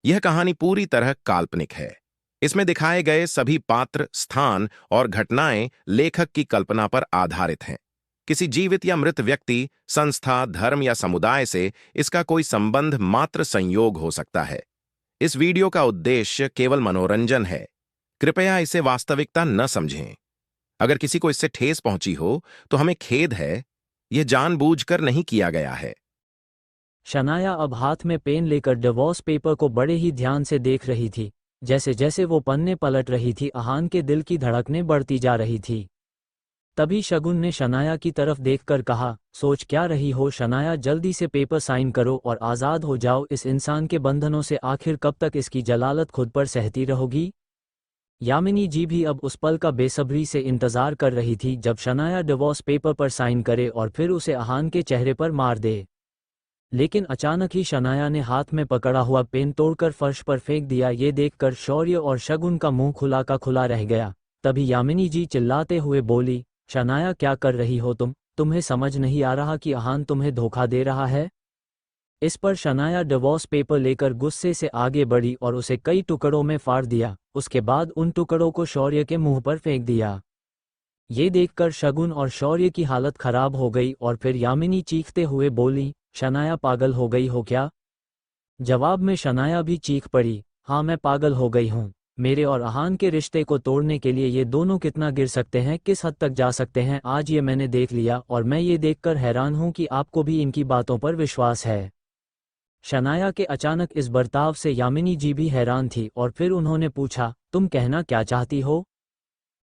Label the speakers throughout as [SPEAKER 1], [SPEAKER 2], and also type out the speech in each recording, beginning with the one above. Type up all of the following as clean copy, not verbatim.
[SPEAKER 1] यह कहानी पूरी तरह काल्पनिक है। इसमें दिखाए गए सभी पात्र, स्थान और घटनाएं लेखक की कल्पना पर आधारित हैं। किसी जीवित या मृत व्यक्ति, संस्था, धर्म या समुदाय से इसका कोई संबंध मात्र संयोग हो सकता है। इस वीडियो का उद्देश्य केवल मनोरंजन है। कृपया इसे वास्तविकता न समझें। अगर किसी को इससे ठेस पहुंची हो, तो हमें खेद है। यह जानबूझकर नहीं किया गया है।
[SPEAKER 2] शनाया अब हाथ में पेन लेकर डिवोर्स पेपर को बड़े ही ध्यान से देख रही थी। जैसे जैसे वो पन्ने पलट रही थी, अहान के दिल की धड़कनें बढ़ती जा रही थी। तभी शगुन ने शनाया की तरफ देखकर कहा, सोच क्या रही हो शनाया, जल्दी से पेपर साइन करो और आज़ाद हो जाओ इस इंसान के बंधनों से। आखिर कब तक इसकी जलालत खुद पर सहती रहोगी? यामिनी जी भी अब उस पल का बेसब्री से इंतजार कर रही थी जब शनाया डिवोर्स पेपर पर साइन करे और फिर उसे अहान के चेहरे पर मार दे। लेकिन अचानक ही शनाया ने हाथ में पकड़ा हुआ पेन तोड़कर फर्श पर फेंक दिया। ये देखकर शौर्य और शगुन का मुंह खुला का खुला रह गया। तभी यामिनी जी चिल्लाते हुए बोली, शनाया क्या कर रही हो तुम? तुम्हें समझ नहीं आ रहा कि अहान तुम्हें धोखा दे रहा है? इस पर शनाया डिवोर्स पेपर लेकर गुस्से से आगे बढ़ी और उसे कई टुकड़ों में फाड़ दिया। उसके बाद उन टुकड़ों को शौर्य के मुंह पर फेंक दिया। ये देखकर शगुन और शौर्य की हालत खराब हो गई और फिर यामिनी चीखते हुए बोली, शनाया पागल हो गई हो क्या? जवाब में शनाया भी चीख पड़ी, हाँ मैं पागल हो गई हूँ। मेरे और अहान के रिश्ते को तोड़ने के लिए ये दोनों कितना गिर सकते हैं, किस हद तक जा सकते हैं, आज ये मैंने देख लिया और मैं ये देखकर हैरान हूँ कि आपको भी इनकी बातों पर विश्वास है। शनाया के अचानक इस बर्ताव से यामिनी जी भी हैरान थी और फिर उन्होंने पूछा, तुम कहना क्या चाहती हो?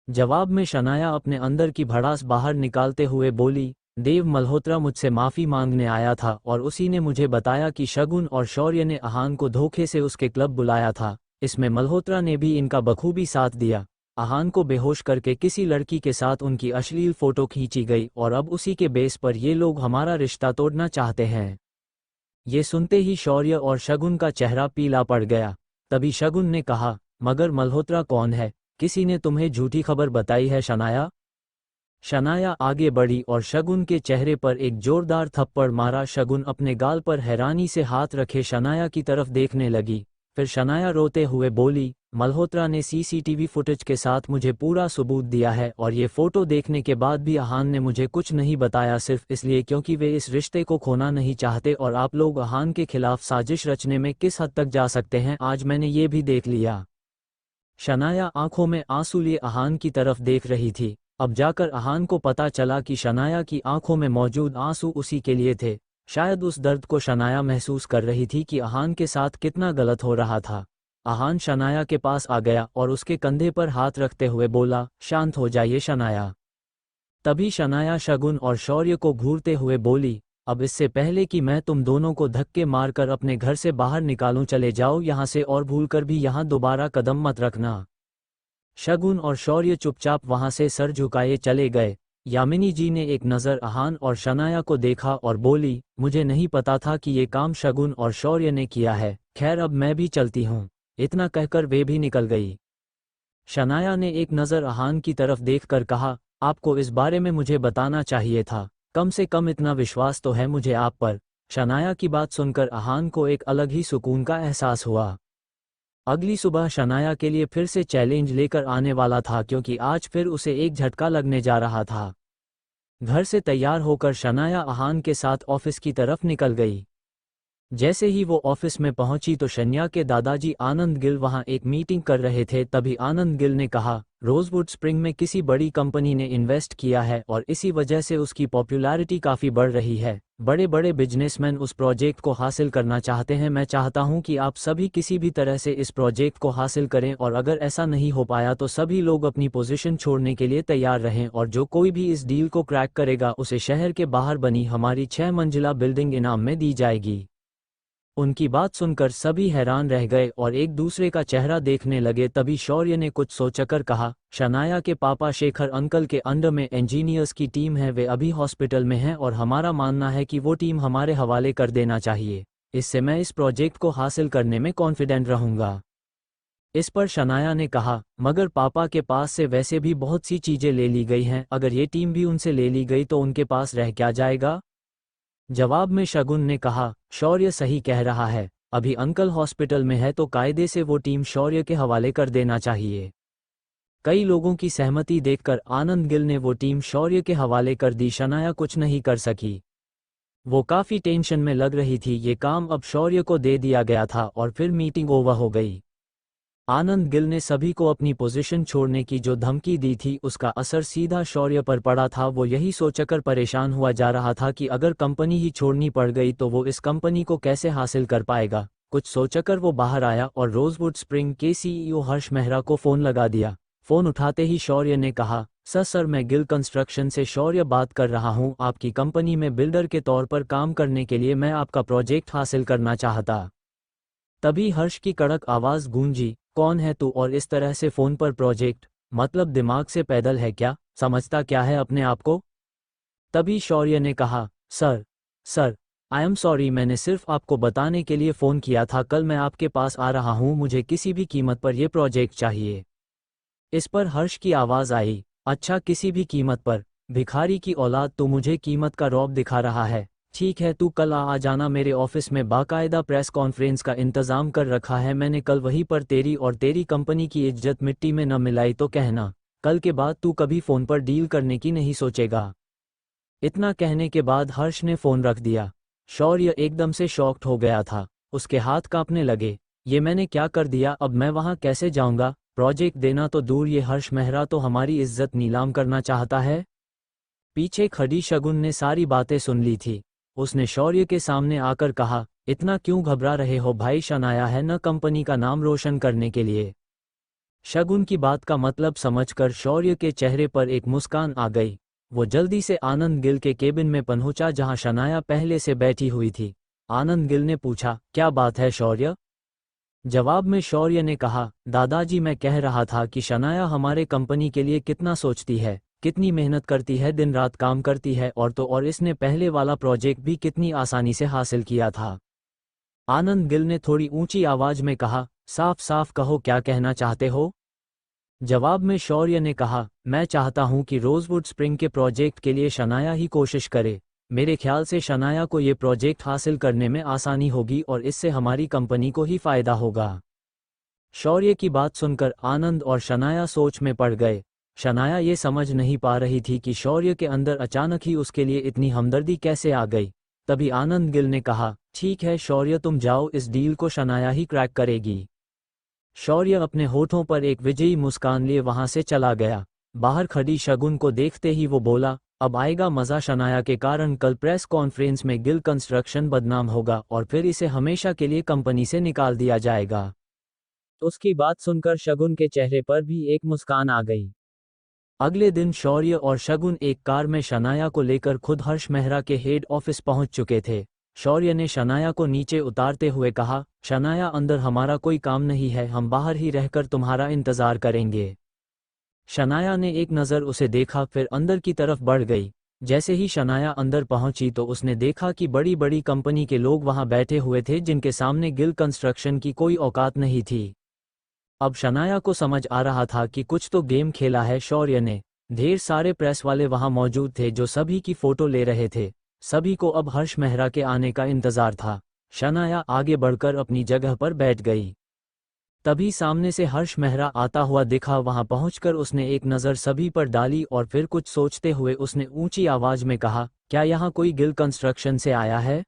[SPEAKER 2] जवाब में शनाया अपने अंदर की भड़ास बाहर निकालते हुए बोली, देव मल्होत्रा मुझसे माफ़ी मांगने आया था और उसी ने मुझे बताया कि शगुन और शौर्य ने अहान को धोखे से उसके क्लब बुलाया था। इसमें मल्होत्रा ने भी इनका बखूबी साथ दिया। अहान को बेहोश करके किसी लड़की के साथ उनकी अश्लील फोटो खींची गई और अब उसी के बेस पर ये लोग हमारा रिश्ता तोड़ना चाहते हैं। ये सुनते ही शौर्य और शगुन का चेहरा पीला पड़ गया। तभी शगुन ने कहा, मगर मल्होत्रा कौन है? किसी ने तुम्हें झूठी खबर बताई है शनाया? शनाया आगे बढ़ी और शगुन के चेहरे पर एक जोरदार थप्पड़ मारा। शगुन अपने गाल पर हैरानी से हाथ रखे शनाया की तरफ देखने लगी। फिर शनाया रोते हुए बोली, मल्होत्रा ने सीसीटीवी फुटेज के साथ मुझे पूरा सबूत दिया है और ये फोटो देखने के बाद भी अहान ने मुझे कुछ नहीं बताया, सिर्फ इसलिए क्योंकि वे इस रिश्ते को खोना नहीं चाहते। और आप लोग अहान के खिलाफ साजिश रचने में किस हद तक जा सकते हैं, आज मैंने ये भी देख लिया। शनाया आंखों में आंसू लिए अहान की तरफ देख रही थी। अब जाकर अहान को पता चला कि शनाया की आंखों में मौजूद आंसू उसी के लिए थे। शायद उस दर्द को शनाया महसूस कर रही थी कि अहान के साथ कितना गलत हो रहा था। अहान शनाया के पास आ गया और उसके कंधे पर हाथ रखते हुए बोला, शांत हो जाइए शनाया। तभी शनाया शगुन और शौर्य को घूरते हुए बोली, अब इससे पहले कि मैं तुम दोनों को धक्के मारकर अपने घर से बाहर निकालूं, चले जाओ यहाँ से और भूलकर भी यहाँ दोबारा कदम मत रखना। शगुन और शौर्य चुपचाप वहां से सर झुकाए चले गए। यामिनी जी ने एक नज़र अहान और शनाया को देखा और बोली, मुझे नहीं पता था कि ये काम शगुन और शौर्य ने किया है। खैर अब मैं भी चलती हूँ। इतना कहकर वे भी निकल गई। शनाया ने एक नज़र अहान की तरफ देखकर कहा, आपको इस बारे में मुझे बताना चाहिए था। कम से कम इतना विश्वास तो है मुझे आप पर। शनाया की बात सुनकर अहान को एक अलग ही सुकून का एहसास हुआ। अगली सुबह शनाया के लिए फिर से चैलेंज लेकर आने वाला था, क्योंकि आज फिर उसे एक झटका लगने जा रहा था। घर से तैयार होकर शनाया अहान के साथ ऑफिस की तरफ निकल गई। जैसे ही वो ऑफिस में पहुंची तो शन्या के दादाजी आनंद गिल वहां एक मीटिंग कर रहे थे। तभी आनंद गिल ने कहा, रोजवुड स्प्रिंग में किसी बड़ी कंपनी ने इन्वेस्ट किया है और इसी वजह से उसकी पॉपुलैरिटी काफ़ी बढ़ रही है। बड़े बड़े बिजनेसमैन उस प्रोजेक्ट को हासिल करना चाहते हैं। मैं चाहता हूं कि आप सभी किसी भी तरह से इस प्रोजेक्ट को हासिल करें और अगर ऐसा नहीं हो पाया तो सभी लोग अपनी पोजीशन छोड़ने के लिए तैयार रहें और जो कोई भी इस डील को क्रैक करेगा उसे शहर के बाहर बनी हमारी 6 मंजिला बिल्डिंग इनाम में दी जाएगी। उनकी बात सुनकर सभी हैरान रह गए और एक दूसरे का चेहरा देखने लगे। तभी शौर्य ने कुछ सोचकर कहा, शनाया के पापा शेखर अंकल के अंडर में इंजीनियर्स की टीम है, वे अभी हॉस्पिटल में हैं और हमारा मानना है कि वो टीम हमारे हवाले कर देना चाहिए। इससे मैं इस प्रोजेक्ट को हासिल करने में कॉन्फिडेंट रहूंगा। इस पर शनाया ने कहा, मगर पापा के पास से वैसे भी बहुत सी चीजें ले ली गई हैं, अगर ये टीम भी उनसे ले ली गई तो उनके पास रह क्या जाएगा? जवाब में शगुन ने कहा, शौर्य सही कह रहा है, अभी अंकल हॉस्पिटल में है तो कायदे से वो टीम शौर्य के हवाले कर देना चाहिए। कई लोगों की सहमति देखकर आनंद गिल ने वो टीम शौर्य के हवाले कर दी। शनाया कुछ नहीं कर सकी। वो काफी टेंशन में लग रही थी। ये काम अब शौर्य को दे दिया गया था और फिर मीटिंग ओवर हो गई। आनंद गिल ने सभी को अपनी पोजीशन छोड़ने की जो धमकी दी थी उसका असर सीधा शौर्य पर पड़ा था। वो यही सोचकर परेशान हुआ जा रहा था कि अगर कंपनी ही छोड़नी पड़ गई तो वो इस कंपनी को कैसे हासिल कर पाएगा। कुछ सोचकर वो बाहर आया और रोजवुड स्प्रिंग के सीईओ हर्ष मेहरा को फोन लगा दिया। फोन उठाते ही शौर्य ने कहा, सर मैं गिल कंस्ट्रक्शन से शौर्य बात कर रहा हूँ। आपकी कंपनी में बिल्डर के तौर पर काम करने के लिए मैं आपका प्रोजेक्ट हासिल करना चाहता। तभी हर्ष की कड़क आवाज गूंजी, कौन है तू और इस तरह से फोन पर प्रोजेक्ट, मतलब दिमाग से पैदल है क्या, समझता क्या है अपने आप को। तभी शौर्य ने कहा, सर आई एम सॉरी, मैंने सिर्फ आपको बताने के लिए फ़ोन किया था। कल मैं आपके पास आ रहा हूँ, मुझे किसी भी कीमत पर यह प्रोजेक्ट चाहिए। इस पर हर्ष की आवाज़ आई, अच्छा किसी भी कीमत पर, भिखारी की औलाद, तो मुझे कीमत का रौब दिखा रहा है। ठीक है, तू कल आ जाना मेरे ऑफिस में, बाकायदा प्रेस कॉन्फ्रेंस का इंतज़ाम कर रखा है मैंने कल, वहीं पर तेरी और तेरी कंपनी की इज्जत मिट्टी में न मिलाई तो कहना, कल के बाद तू कभी फ़ोन पर डील करने की नहीं सोचेगा। इतना कहने के बाद हर्ष ने फ़ोन रख दिया। शौर्य एकदम से शॉक्ड हो गया था, उसके हाथ कांपने लगे। ये मैंने क्या कर दिया, अब मैं वहाँ कैसे जाऊँगा, प्रोजेक्ट देना तो दूर, ये हर्ष मेहरा तो हमारी इज्जत नीलाम करना चाहता है। पीछे खड़ी शगुन ने सारी बातें सुन ली थी। उसने शौर्य के सामने आकर कहा, इतना क्यों घबरा रहे हो भाई, शनाया है न कंपनी का नाम रोशन करने के लिए। शगुन की बात का मतलब समझकर शौर्य के चेहरे पर एक मुस्कान आ गई। वो जल्दी से आनंद गिल के केबिन में पहुंचा जहां शनाया पहले से बैठी हुई थी। आनंद गिल ने पूछा, क्या बात है शौर्य। जवाब में शौर्य ने कहा, दादाजी मैं कह रहा था कि शनाया हमारे कंपनी के लिए कितना सोचती है, कितनी मेहनत करती है, दिन रात काम करती है, और इसने पहले वाला प्रोजेक्ट भी कितनी आसानी से हासिल किया था। आनंद गिल ने थोड़ी ऊंची आवाज में कहा, साफ साफ कहो क्या कहना चाहते हो। जवाब में शौर्य ने कहा, मैं चाहता हूं कि रोजवुड स्प्रिंग के प्रोजेक्ट के लिए शनाया ही कोशिश करे। मेरे ख्याल से शनाया को ये प्रोजेक्ट हासिल करने में आसानी होगी और इससे हमारी कंपनी को ही फायदा होगा। शौर्य की बात सुनकर आनंद और शनाया सोच में पड़ गए। शनाया ये समझ नहीं पा रही थी कि शौर्य के अंदर अचानक ही उसके लिए इतनी हमदर्दी कैसे आ गई। तभी आनंद गिल ने कहा, ठीक है शौर्य तुम जाओ, इस डील को शनाया ही क्रैक करेगी। शौर्य अपने होठों पर एक विजयी मुस्कान लिए वहां से चला गया। बाहर खड़ी शगुन को देखते ही वो बोला, अब आएगा मजा, शनाया के कारण कल प्रेस कॉन्फ्रेंस में गिल कंस्ट्रक्शन बदनाम होगा और फिर इसे हमेशा के लिए कंपनी से निकाल दिया जाएगा। उसकी बात सुनकर शगुन के चेहरे पर भी एक मुस्कान आ गई। अगले दिन शौर्य और शगुन एक कार में शनाया को लेकर खुद हर्ष मेहरा के हेड ऑफिस पहुंच चुके थे। शौर्य ने शनाया को नीचे उतारते हुए कहा, शनाया अंदर हमारा कोई काम नहीं है, हम बाहर ही रहकर तुम्हारा इंतजार करेंगे। शनाया ने एक नज़र उसे देखा फिर अंदर की तरफ बढ़ गई। जैसे ही शनाया अंदर पहुंची तो उसने देखा कि बड़ी बड़ी कंपनी के लोग वहां बैठे हुए थे जिनके सामने गिल कंस्ट्रक्शन की कोई औकात नहीं थी। अब शनाया को समझ आ रहा था कि कुछ तो गेम खेला है शौर्य ने। ढेर सारे प्रेस वाले वहां मौजूद थे जो सभी की फोटो ले रहे थे। सभी को अब हर्ष मेहरा के आने का इंतजार था। शनाया आगे बढ़कर अपनी जगह पर बैठ गई। तभी सामने से हर्ष मेहरा आता हुआ दिखा। वहां पहुंचकर उसने एक नज़र सभी पर डाली और फिर कुछ सोचते हुए उसने ऊंची आवाज में कहा, क्या यहाँ कोई गिल कंस्ट्रक्शन से आया है।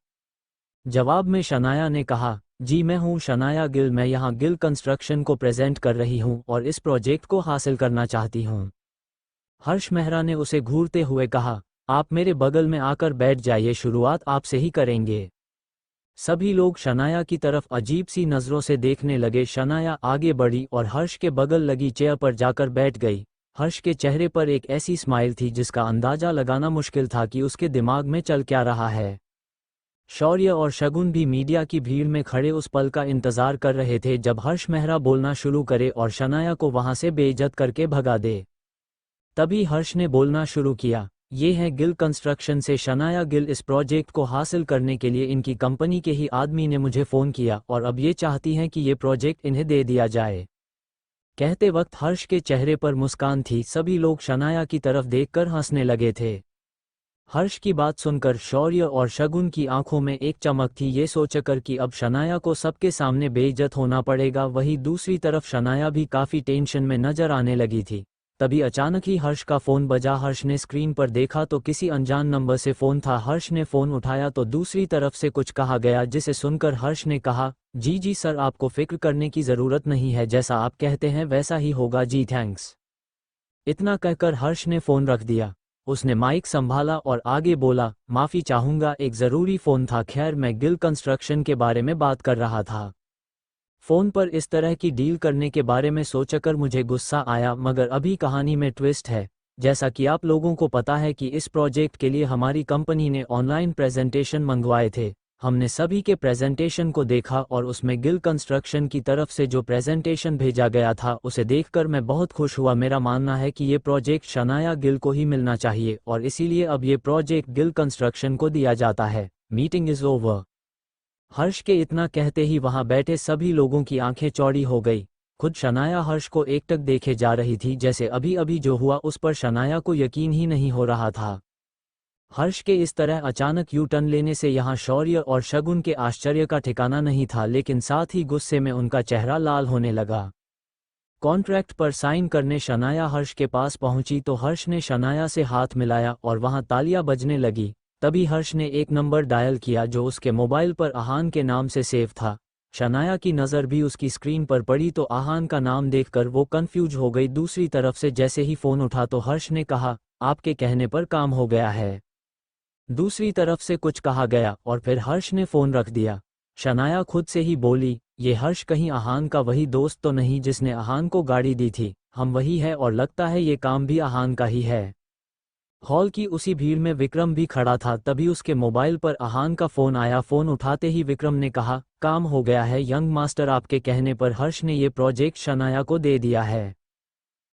[SPEAKER 2] जवाब में शनाया ने कहा, जी मैं हूँ शनाया गिल, मैं यहाँ गिल कंस्ट्रक्शन को प्रेजेंट कर रही हूँ और इस प्रोजेक्ट को हासिल करना चाहती हूँ। हर्ष मेहरा ने उसे घूरते हुए कहा, आप मेरे बगल में आकर बैठ जाइए, शुरुआत आपसे ही करेंगे। सभी लोग शनाया की तरफ अजीब सी नज़रों से देखने लगे। शनाया आगे बढ़ी और हर्ष के बगल लगी चेयर पर जाकर बैठ गई। हर्ष के चेहरे पर एक ऐसी स्माइल थी जिसका अंदाजा लगाना मुश्किल था कि उसके दिमाग में चल क्या रहा है। शौर्य और शगुन भी मीडिया की भीड़ में खड़े उस पल का इंतजार कर रहे थे जब हर्ष मेहरा बोलना शुरू करे और शनाया को वहां से बेइज्जत करके भगा दे। तभी हर्ष ने बोलना शुरू किया, ये है गिल कंस्ट्रक्शन से शनाया गिल, इस प्रोजेक्ट को हासिल करने के लिए इनकी कंपनी के ही आदमी ने मुझे फ़ोन किया और अब ये चाहती हैं कि ये प्रोजेक्ट इन्हें दे दिया जाए। कहते वक्त हर्ष के चेहरे पर मुस्कान थी। सभी लोग शनाया की तरफ देखकर हंसने लगे थे। हर्ष की बात सुनकर शौर्य और शगुन की आंखों में एक चमक थी, ये सोचकर कि अब शनाया को सबके सामने बेइज्जत होना पड़ेगा। वहीं दूसरी तरफ शनाया भी काफी टेंशन में नजर आने लगी थी। तभी अचानक ही हर्ष का फोन बजा। हर्ष ने स्क्रीन पर देखा तो किसी अनजान नंबर से फोन था। हर्ष ने फोन उठाया तो दूसरी तरफ से कुछ कहा गया, जिसे सुनकर हर्ष ने कहा, जी जी सर, आपको फिक्र करने की जरूरत नहीं है, जैसा आप कहते हैं वैसा ही होगा जी, थैंक्स। इतना कहकर हर्ष ने फोन रख दिया। उसने माइक संभाला और आगे बोला, माफी चाहूंगा, एक जरूरी फोन था। खैर, मैं गिल कंस्ट्रक्शन के बारे में बात कर रहा था। फोन पर इस तरह की डील करने के बारे में सोचकर मुझे गुस्सा आया, मगर अभी कहानी में ट्विस्ट है। जैसा कि आप लोगों को पता है कि इस प्रोजेक्ट के लिए हमारी कंपनी ने ऑनलाइन प्रेजेंटेशन मंगवाए थे। हमने सभी के प्रेजेंटेशन को देखा और उसमें गिल कंस्ट्रक्शन की तरफ से जो प्रेजेंटेशन भेजा गया था उसे देखकर मैं बहुत खुश हुआ। मेरा मानना है कि ये प्रोजेक्ट शनाया गिल को ही मिलना चाहिए और इसीलिए अब ये प्रोजेक्ट गिल कंस्ट्रक्शन को दिया जाता है। Meeting is over. हर्ष के इतना कहते ही वहां बैठे सभी लोगों की आंखें चौड़ी हो गई। खुद शनाया हर्ष को एकटक देखे जा रही थी, जैसे अभी अभी जो हुआ उस पर शनाया को यकीन ही नहीं हो रहा था। हर्ष के इस तरह अचानक यू टर्न लेने से यहाँ शौर्य और शगुन के आश्चर्य का ठिकाना नहीं था, लेकिन साथ ही गुस्से में उनका चेहरा लाल होने लगा। कॉन्ट्रैक्ट पर साइन करने शनाया हर्ष के पास पहुंची तो हर्ष ने शनाया से हाथ मिलाया और वहां तालियां बजने लगी। तभी हर्ष ने एक नंबर डायल किया जो उसके मोबाइल पर आहान के नाम से सेव था। शनाया की नज़र भी उसकी स्क्रीन पर पड़ी तो आहान का नाम देखकर वो कंफ्यूज हो गई। दूसरी तरफ से जैसे ही फोन उठा तो हर्ष ने कहा, आपके कहने पर काम हो गया है। दूसरी तरफ से कुछ कहा गया और फिर हर्ष ने फोन रख दिया। शनाया खुद से ही बोली, ये हर्ष कहीं आहान का वही दोस्त तो नहीं जिसने आहान को गाड़ी दी थी? हम वही है और लगता है ये काम भी आहान का ही है। हॉल की उसी भीड़ में विक्रम भी खड़ा था। तभी उसके मोबाइल पर आहान का फोन आया। फोन उठाते ही विक्रम ने कहा, काम हो गया है यंग मास्टर, आपके कहने पर हर्ष ने ये प्रोजेक्ट शनाया को दे दिया है।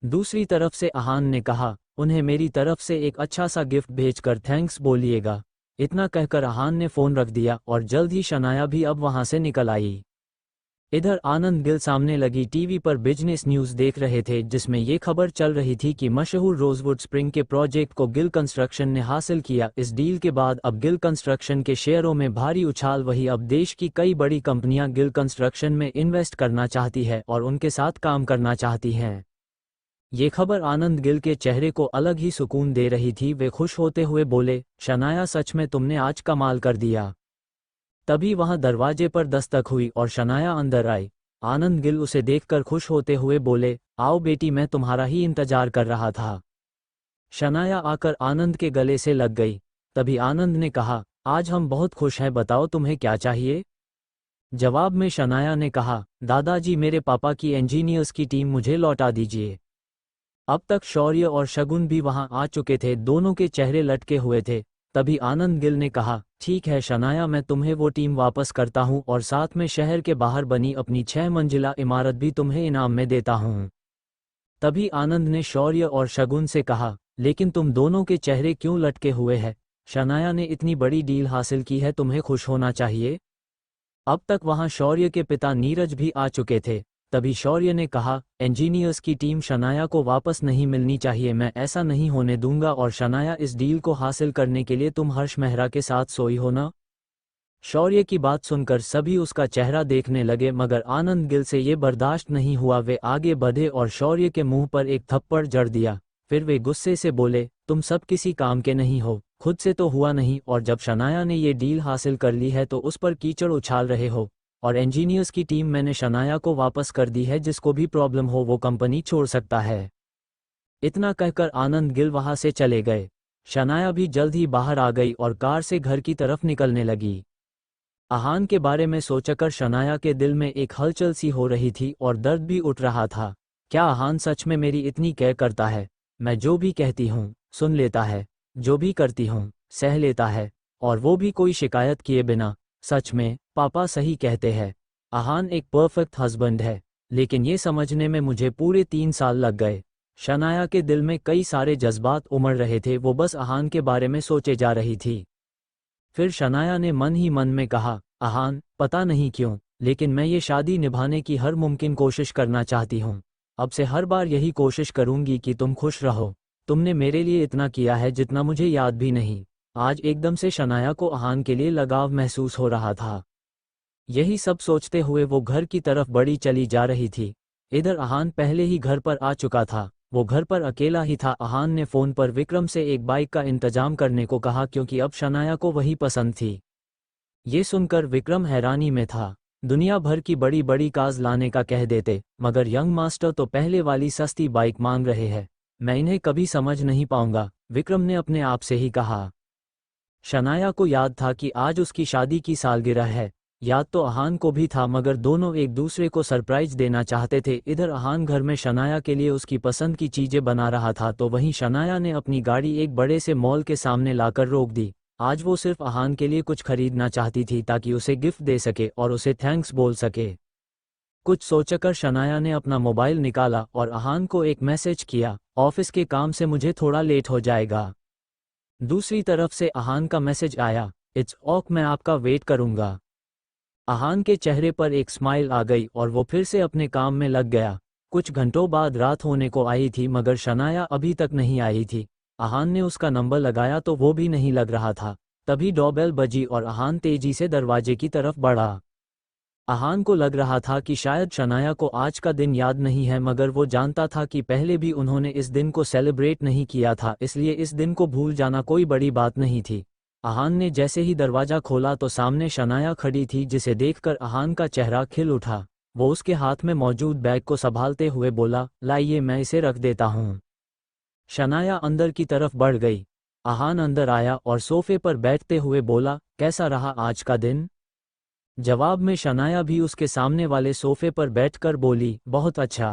[SPEAKER 2] दूसरी तरफ से आहान ने कहा, उन्हें मेरी तरफ से एक अच्छा सा गिफ्ट भेजकर थैंक्स बोलिएगा। इतना कहकर आहान ने फोन रख दिया और जल्द ही शनाया भी अब वहां से निकल आई। इधर आनंद गिल सामने लगी टीवी पर बिजनेस न्यूज़ देख रहे थे, जिसमें ये खबर चल रही थी कि मशहूर रोजवुड स्प्रिंग के प्रोजेक्ट को गिल कंस्ट्रक्शन ने हासिल किया। इस डील के बाद अब गिल कंस्ट्रक्शन के शेयरों में भारी उछाल। वही अब देश की कई बड़ी कंपनियां गिल कंस्ट्रक्शन में इन्वेस्ट करना चाहती है और उनके साथ काम करना चाहती हैं। ये खबर आनंद गिल के चेहरे को अलग ही सुकून दे रही थी। वे खुश होते हुए बोले, शनाया सच में तुमने आज कमाल कर दिया। तभी वहां दरवाजे पर दस्तक हुई और शनाया अंदर आई। आनंद गिल उसे देखकर खुश होते हुए बोले, आओ बेटी, मैं तुम्हारा ही इंतजार कर रहा था। शनाया आकर आनंद के गले से लग गई। तभी आनंद ने कहा, आज हम बहुत खुश हैं, बताओ तुम्हें क्या चाहिए? जवाब में शनाया ने कहा, दादाजी, मेरे पापा की इंजीनियर्स की टीम मुझे लौटा दीजिए। अब तक शौर्य और शगुन भी वहां आ चुके थे। दोनों के चेहरे लटके हुए थे। तभी आनंद गिल ने कहा, ठीक है शनाया, मैं तुम्हें वो टीम वापस करता हूं और साथ में शहर के बाहर बनी अपनी 6 मंजिला इमारत भी तुम्हें इनाम में देता हूं। तभी आनंद ने शौर्य और शगुन से कहा, लेकिन तुम दोनों के चेहरे क्यों लटके हुए हैं? शनाया ने इतनी बड़ी डील हासिल की है, तुम्हें खुश होना चाहिए। अब तक वहां शौर्य के पिता नीरज भी आ चुके थे। तभी शौर्य ने कहा, इंजीनियर्स की टीम शनाया को वापस नहीं मिलनी चाहिए, मैं ऐसा नहीं होने दूंगा। और शनाया, इस डील को हासिल करने के लिए तुम हर्ष मेहरा के साथ सोई हो ना? शौर्य की बात सुनकर सभी उसका चेहरा देखने लगे, मगर आनंद गिल से ये बर्दाश्त नहीं हुआ। वे आगे बढ़े और शौर्य के मुंह पर एक थप्पड़ जड़ दिया। फिर वे गुस्से से बोले, तुम सब किसी काम के नहीं हो, खुद से तो हुआ नहीं, और जब शनाया ने ये डील हासिल कर ली है तो उस पर कीचड़ उछाल रहे हो। और इंजीनियर्स की टीम मैंने शनाया को वापस कर दी है, जिसको भी प्रॉब्लम हो वो कंपनी छोड़ सकता है। इतना कहकर आनंद गिल वहां से चले गए। शनाया भी जल्द ही बाहर आ गई और कार से घर की तरफ निकलने लगी। आहान के बारे में सोचकर शनाया के दिल में एक हलचल सी हो रही थी और दर्द भी उठ रहा था। क्या आहान सच में मेरी इतनी केयर करता है? मैं जो भी कहती हूँ सुन लेता है, जो भी करती हूँ सह लेता है, और वो भी कोई शिकायत किए बिना। सच में पापा सही कहते हैं, आहान एक परफेक्ट हस्बैंड है। लेकिन ये समझने में मुझे पूरे 3 साल लग गए। शनाया के दिल में कई सारे जज्बात उमड़ रहे थे, वो बस आहान के बारे में सोचे जा रही थी। फिर शनाया ने मन ही मन में कहा, आहान, पता नहीं क्यों, लेकिन मैं ये शादी निभाने की हर मुमकिन कोशिश करना चाहती हूँ। अब से हर बार यही कोशिश करूंगी कि तुम खुश रहो। तुमने मेरे लिए इतना किया है जितना मुझे याद भी नहीं। आज एकदम से शनाया को अहान के लिए लगाव महसूस हो रहा था। यही सब सोचते हुए वो घर की तरफ बढ़ी चली जा रही थी। इधर अहान पहले ही घर पर आ चुका था। वो घर पर अकेला ही था। अहान ने फ़ोन पर विक्रम से एक बाइक का इंतजाम करने को कहा क्योंकि अब शनाया को वही पसंद थी। ये सुनकर विक्रम हैरानी में था। दुनिया भर की बड़ी बड़ी कार्स लाने का कह देते, मगर यंग मास्टर तो पहले वाली सस्ती बाइक मांग रहे हैं। मैं इन्हें कभी समझ नहीं पाऊंगा, विक्रम ने अपने आप से ही कहा। शनाया को याद था कि आज उसकी शादी की सालगिरह है। याद तो अहान को भी था, मगर दोनों एक दूसरे को सरप्राइज देना चाहते थे। इधर अहान घर में शनाया के लिए उसकी पसंद की चीजें बना रहा था तो वहीं शनाया ने अपनी गाड़ी एक बड़े से मॉल के सामने लाकर रोक दी। आज वो सिर्फ अहान के लिए कुछ खरीदना चाहती थी ताकि उसे गिफ्ट दे सके और उसे थैंक्स बोल सके। कुछ सोचकर शनाया ने अपना मोबाइल निकाला और अहान को एक मैसेज किया, ऑफिस के काम से मुझे थोड़ा लेट हो जाएगा। दूसरी तरफ से अहान का मैसेज आया, इट्स ओके, मैं आपका वेट करूंगा। अहान के चेहरे पर एक स्माइल आ गई और वो फिर से अपने काम में लग गया। कुछ घंटों बाद रात होने को आई थी मगर शनाया अभी तक नहीं आई थी। अहान ने उसका नंबर लगाया तो वो भी नहीं लग रहा था। तभी डोरबेल बजी और अहान तेजी से दरवाजे की तरफ बढ़ा। अहान को लग रहा था कि शायद शनाया को आज का दिन याद नहीं है, मगर वो जानता था कि पहले भी उन्होंने इस दिन को सेलिब्रेट नहीं किया था, इसलिए इस दिन को भूल जाना कोई बड़ी बात नहीं थी। अहान ने जैसे ही दरवाजा खोला तो सामने शनाया खड़ी थी, जिसे देखकर अहान का चेहरा खिल उठा। वो उसके हाथ में मौजूद बैग को संभालते हुए बोला, लाइए मैं इसे रख देता हूँ। शनाया अंदर की तरफ बढ़ गई। अहान अंदर आया और सोफे पर बैठते हुए बोला, कैसा रहा आज का दिन? जवाब में शनाया भी उसके सामने वाले सोफे पर बैठकर बोली, बहुत अच्छा।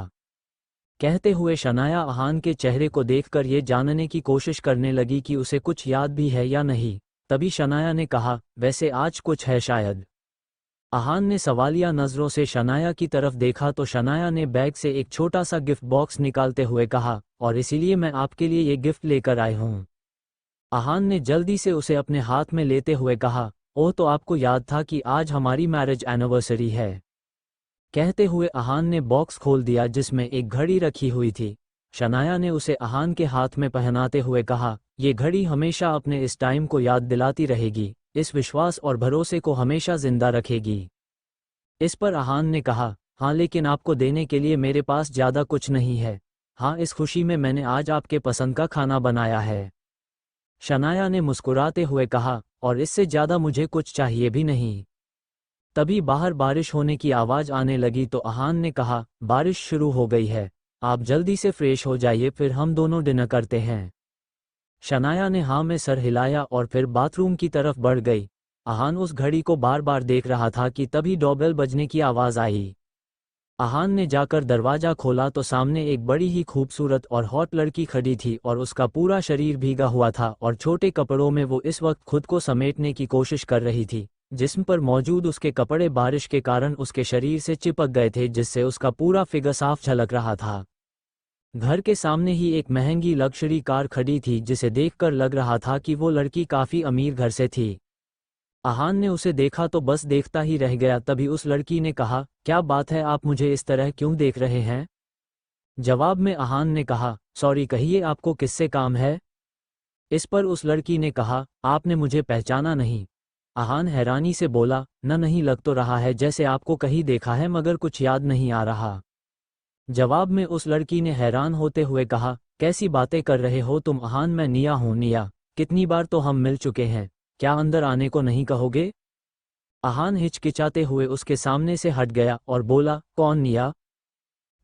[SPEAKER 2] कहते हुए शनाया अहान के चेहरे को देखकर ये जानने की कोशिश करने लगी कि उसे कुछ याद भी है या नहीं। तभी शनाया ने कहा, वैसे आज कुछ है शायद। अहान ने सवालिया नज़रों से शनाया की तरफ देखा तो शनाया ने बैग से एक छोटा सा गिफ्ट बॉक्स निकालते हुए कहा, और इसीलिए मैं आपके लिए ये गिफ्ट लेकर आई हूँ। अहान ने जल्दी से उसे अपने हाथ में लेते हुए कहा, ओह, तो आपको याद था कि आज हमारी मैरिज एनिवर्सरी है। कहते हुए अहान ने बॉक्स खोल दिया जिसमें एक घड़ी रखी हुई थी। शनाया ने उसे अहान के हाथ में पहनाते हुए कहा, ये घड़ी हमेशा अपने इस टाइम को याद दिलाती रहेगी, इस विश्वास और भरोसे को हमेशा जिंदा रखेगी। इस पर अहान ने कहा, हाँ, लेकिन आपको देने के लिए मेरे पास ज़्यादा कुछ नहीं है। हाँ, इस खुशी में मैंने आज आपके पसंद का खाना बनाया है। शनाया ने मुस्कुराते हुए कहा, और इससे ज़्यादा मुझे कुछ चाहिए भी नहीं। तभी बाहर बारिश होने की आवाज़ आने लगी तो अहान ने कहा, बारिश शुरू हो गई है, आप जल्दी से फ्रेश हो जाइए, फिर हम दोनों डिनर करते हैं। शनाया ने हाँ में सर हिलाया और फिर बाथरूम की तरफ बढ़ गई। अहान उस घड़ी को बार बार देख रहा था कि तभी डोरबेल बजने की आवाज़ आई। अहान ने जाकर दरवाज़ा खोला तो सामने एक बड़ी ही खूबसूरत और हॉट लड़की खड़ी थी और उसका पूरा शरीर भीगा हुआ था और छोटे कपड़ों में वो इस वक्त खुद को समेटने की कोशिश कर रही थी। जिस्म पर मौजूद उसके कपड़े बारिश के कारण उसके शरीर से चिपक गए थे, जिससे उसका पूरा फिगर साफ झलक रहा था। घर के सामने ही एक महंगी लग्जरी कार खड़ी थी जिसे देखकर लग रहा था कि वो लड़की काफ़ी अमीर घर से थी। अहान ने उसे देखा तो बस देखता ही रह गया। तभी उस लड़की ने कहा, क्या बात है, आप मुझे इस तरह क्यों देख रहे हैं? जवाब में अहान ने कहा, सॉरी, कहिए आपको किससे काम है? इस पर उस लड़की ने कहा, आपने मुझे पहचाना नहीं? अहान हैरानी से बोला, नहीं, लग तो रहा है जैसे आपको कहीं देखा है मगर कुछ याद नहीं आ रहा। जवाब में उस लड़की ने हैरान होते हुए कहा, कैसी बातें कर रहे हो तुम अहान? मैं निया हूँ। निया? कितनी बार तो हम मिल चुके हैं, क्या अंदर आने को नहीं कहोगे? अहान हिचकिचाते हुए उसके सामने से हट गया और बोला, कौन निया?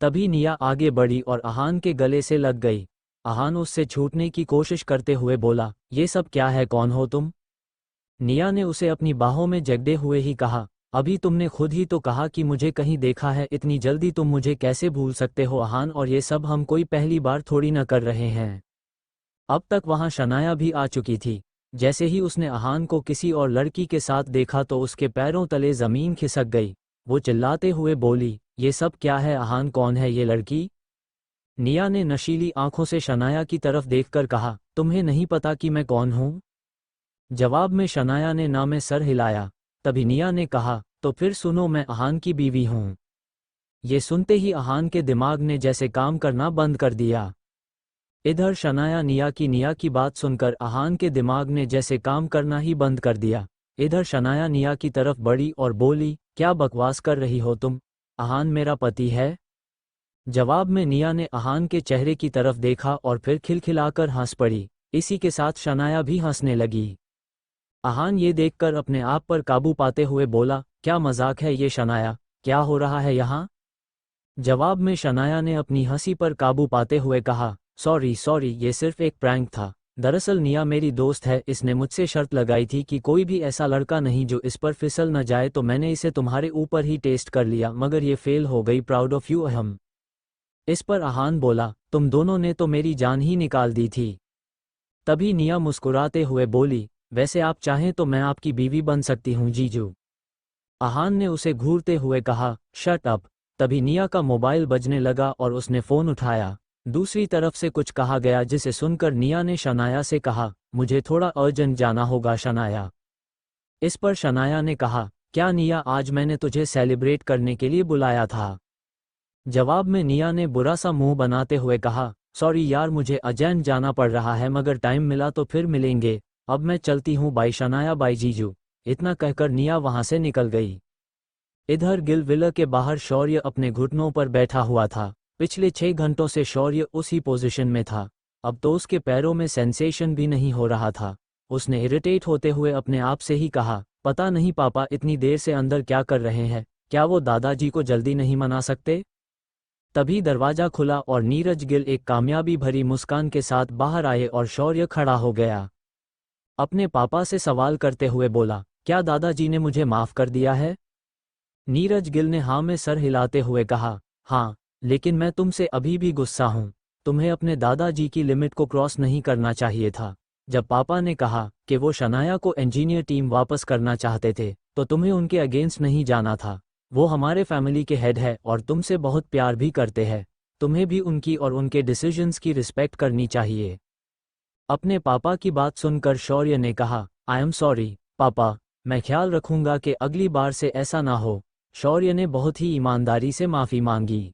[SPEAKER 2] तभी निया आगे बढ़ी और अहान के गले से लग गई। अहान उससे छूटने की कोशिश करते हुए बोला, ये सब क्या है, कौन हो तुम? निया ने उसे अपनी बाहों में जकड़े हुए ही कहा, अभी तुमने खुद ही तो कहा कि मुझे कहीं देखा है, इतनी जल्दी तुम मुझे कैसे भूल सकते हो अहान? और ये सब हम कोई पहली बार थोड़ी न कर रहे हैं। अब तक वहां शनाया भी आ चुकी थी। जैसे ही उसने अहान को किसी और लड़की के साथ देखा तो उसके पैरों तले जमीन खिसक गई। वो चिल्लाते हुए बोली, ये सब क्या है अहान? कौन है ये लड़की? निया ने नशीली आंखों से शनाया की तरफ देखकर कहा, तुम्हें नहीं पता कि मैं कौन हूँ? जवाब में शनाया ने ना में सर हिलाया। तभी निया ने कहा, तो फिर सुनो, मैं अहान की बीवी हूँ। ये सुनते ही अहान के दिमाग ने जैसे काम करना बंद कर दिया। इधर शनाया निया की बात सुनकर अहान के दिमाग ने जैसे काम करना ही बंद कर दिया। इधर शनाया निया की तरफ बढ़ी और बोली, क्या बकवास कर रही हो तुम? अहान मेरा पति है। जवाब में निया ने अहान के चेहरे की तरफ देखा और फिर खिलखिलाकर हंस पड़ी। इसी के साथ शनाया भी हंसने लगी। अहान ये देखकर अपने आप पर काबू पाते हुए बोला, क्या मजाक है ये शनाया, क्या हो रहा है यहाँ? जवाब में शनाया ने अपनी हंसी पर काबू पाते हुए कहा, सॉरी ये सिर्फ एक प्रैंक था। दरअसल निया मेरी दोस्त है, इसने मुझसे शर्त लगाई थी कि कोई भी ऐसा लड़का नहीं जो इस पर फिसल न जाए, तो मैंने इसे तुम्हारे ऊपर ही टेस्ट कर लिया, मगर ये फेल हो गई। प्राउड ऑफ यू अहम। इस पर अहान बोला, तुम दोनों ने तो मेरी जान ही निकाल दी थी। तभी निया मुस्कुराते हुए बोली, वैसे आप चाहें तो मैं आपकी बीवी बन सकती हूँ जीजू। अहान ने उसे घूरते हुए कहा, शट अप। तभी निया का मोबाइल बजने लगा और उसने फ़ोन उठाया। दूसरी तरफ से कुछ कहा गया जिसे सुनकर निया ने शनाया से कहा, मुझे थोड़ा अर्जेंट जाना होगा शनाया। इस पर शनाया ने कहा, क्या निया, आज मैंने तुझे सेलिब्रेट करने के लिए बुलाया था? जवाब में निया ने बुरा सा मुंह बनाते हुए कहा, सॉरी यार, मुझे अर्जेंट जाना पड़ रहा है, मगर टाइम मिला तो फिर मिलेंगे। अब मैं चलती हूँ, बाय शनाया, बाय जीजू। इतना कहकर निया वहां से निकल गई। इधर गिल विला के बाहर शौर्य अपने घुटनों पर बैठा हुआ था। पिछले 6 घंटों से शौर्य उसी पोजीशन में था। अब तो उसके पैरों में सेंसेशन भी नहीं हो रहा था। उसने इरिटेट होते हुए अपने आप से ही कहा, पता नहीं पापा इतनी देर से अंदर क्या कर रहे हैं, क्या वो दादाजी को जल्दी नहीं मना सकते? तभी दरवाजा खुला और नीरज गिल एक कामयाबी भरी मुस्कान के साथ बाहर आए और शौर्य खड़ा हो गया। अपने पापा से सवाल करते हुए बोला, क्या दादाजी ने मुझे माफ कर दिया है? नीरज गिल ने हाँ में सर हिलाते हुए कहा, हाँ, लेकिन मैं तुमसे अभी भी गुस्सा हूँ। तुम्हें अपने दादाजी की लिमिट को क्रॉस नहीं करना चाहिए था। जब पापा ने कहा कि वो शनाया को इंजीनियर टीम वापस करना चाहते थे, तो तुम्हें उनके अगेंस्ट नहीं जाना था। वो हमारे फैमिली के हेड है और तुमसे बहुत प्यार भी करते हैं। तुम्हें भी उनकी और उनके डिसीजंस की रिस्पेक्ट करनी चाहिए। अपने पापा की बात सुनकर शौर्य ने कहा, आई एम सॉरी पापा, मैं ख्याल रखूंगा कि अगली बार से ऐसा ना हो। शौर्य ने बहुत ही ईमानदारी से माफ़ी मांगी।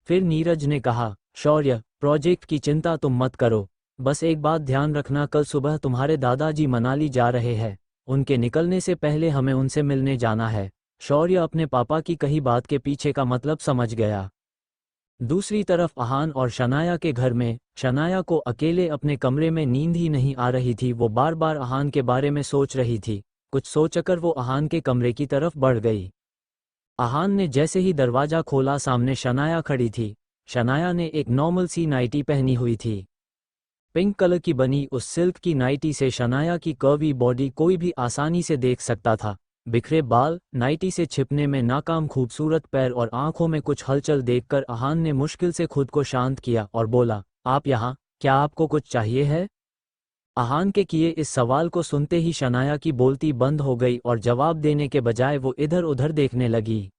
[SPEAKER 2] फिर नीरज ने कहा, शौर्य, प्रोजेक्ट की चिंता तुम मत करो, बस एक बात ध्यान रखना, कल सुबह तुम्हारे दादाजी मनाली जा रहे हैं। उनके निकलने से पहले हमें उनसे मिलने जाना है। शौर्य अपने पापा की कही बात के पीछे का मतलब समझ गया। दूसरी तरफ अहान और शनाया के घर में शनाया को अकेले अपने कमरे में नींद ही नहीं आ रही थी। वो बार बार अहान के बारे में सोच रही थी। कुछ सोचकर वो अहान के कमरे की तरफ बढ़ गई। अहान ने जैसे ही दरवाजा खोला, सामने शनाया खड़ी थी। शनाया ने एक नॉर्मल सी नाइटी पहनी हुई थी। पिंक कलर की बनी उस सिल्क की नाइटी से शनाया की कर्वी बॉडी कोई भी आसानी से देख सकता था। बिखरे बाल, नाइटी से छिपने में नाकाम खूबसूरत पैर और आंखों में कुछ हलचल देखकर अहान ने मुश्किल से खुद को शांत किया और बोला, आप यहाँ, क्या आपको कुछ चाहिए है? अहान के किए इस सवाल को सुनते ही शनाया की बोलती बंद हो गई और जवाब देने के बजाय वो इधर उधर देखने लगी।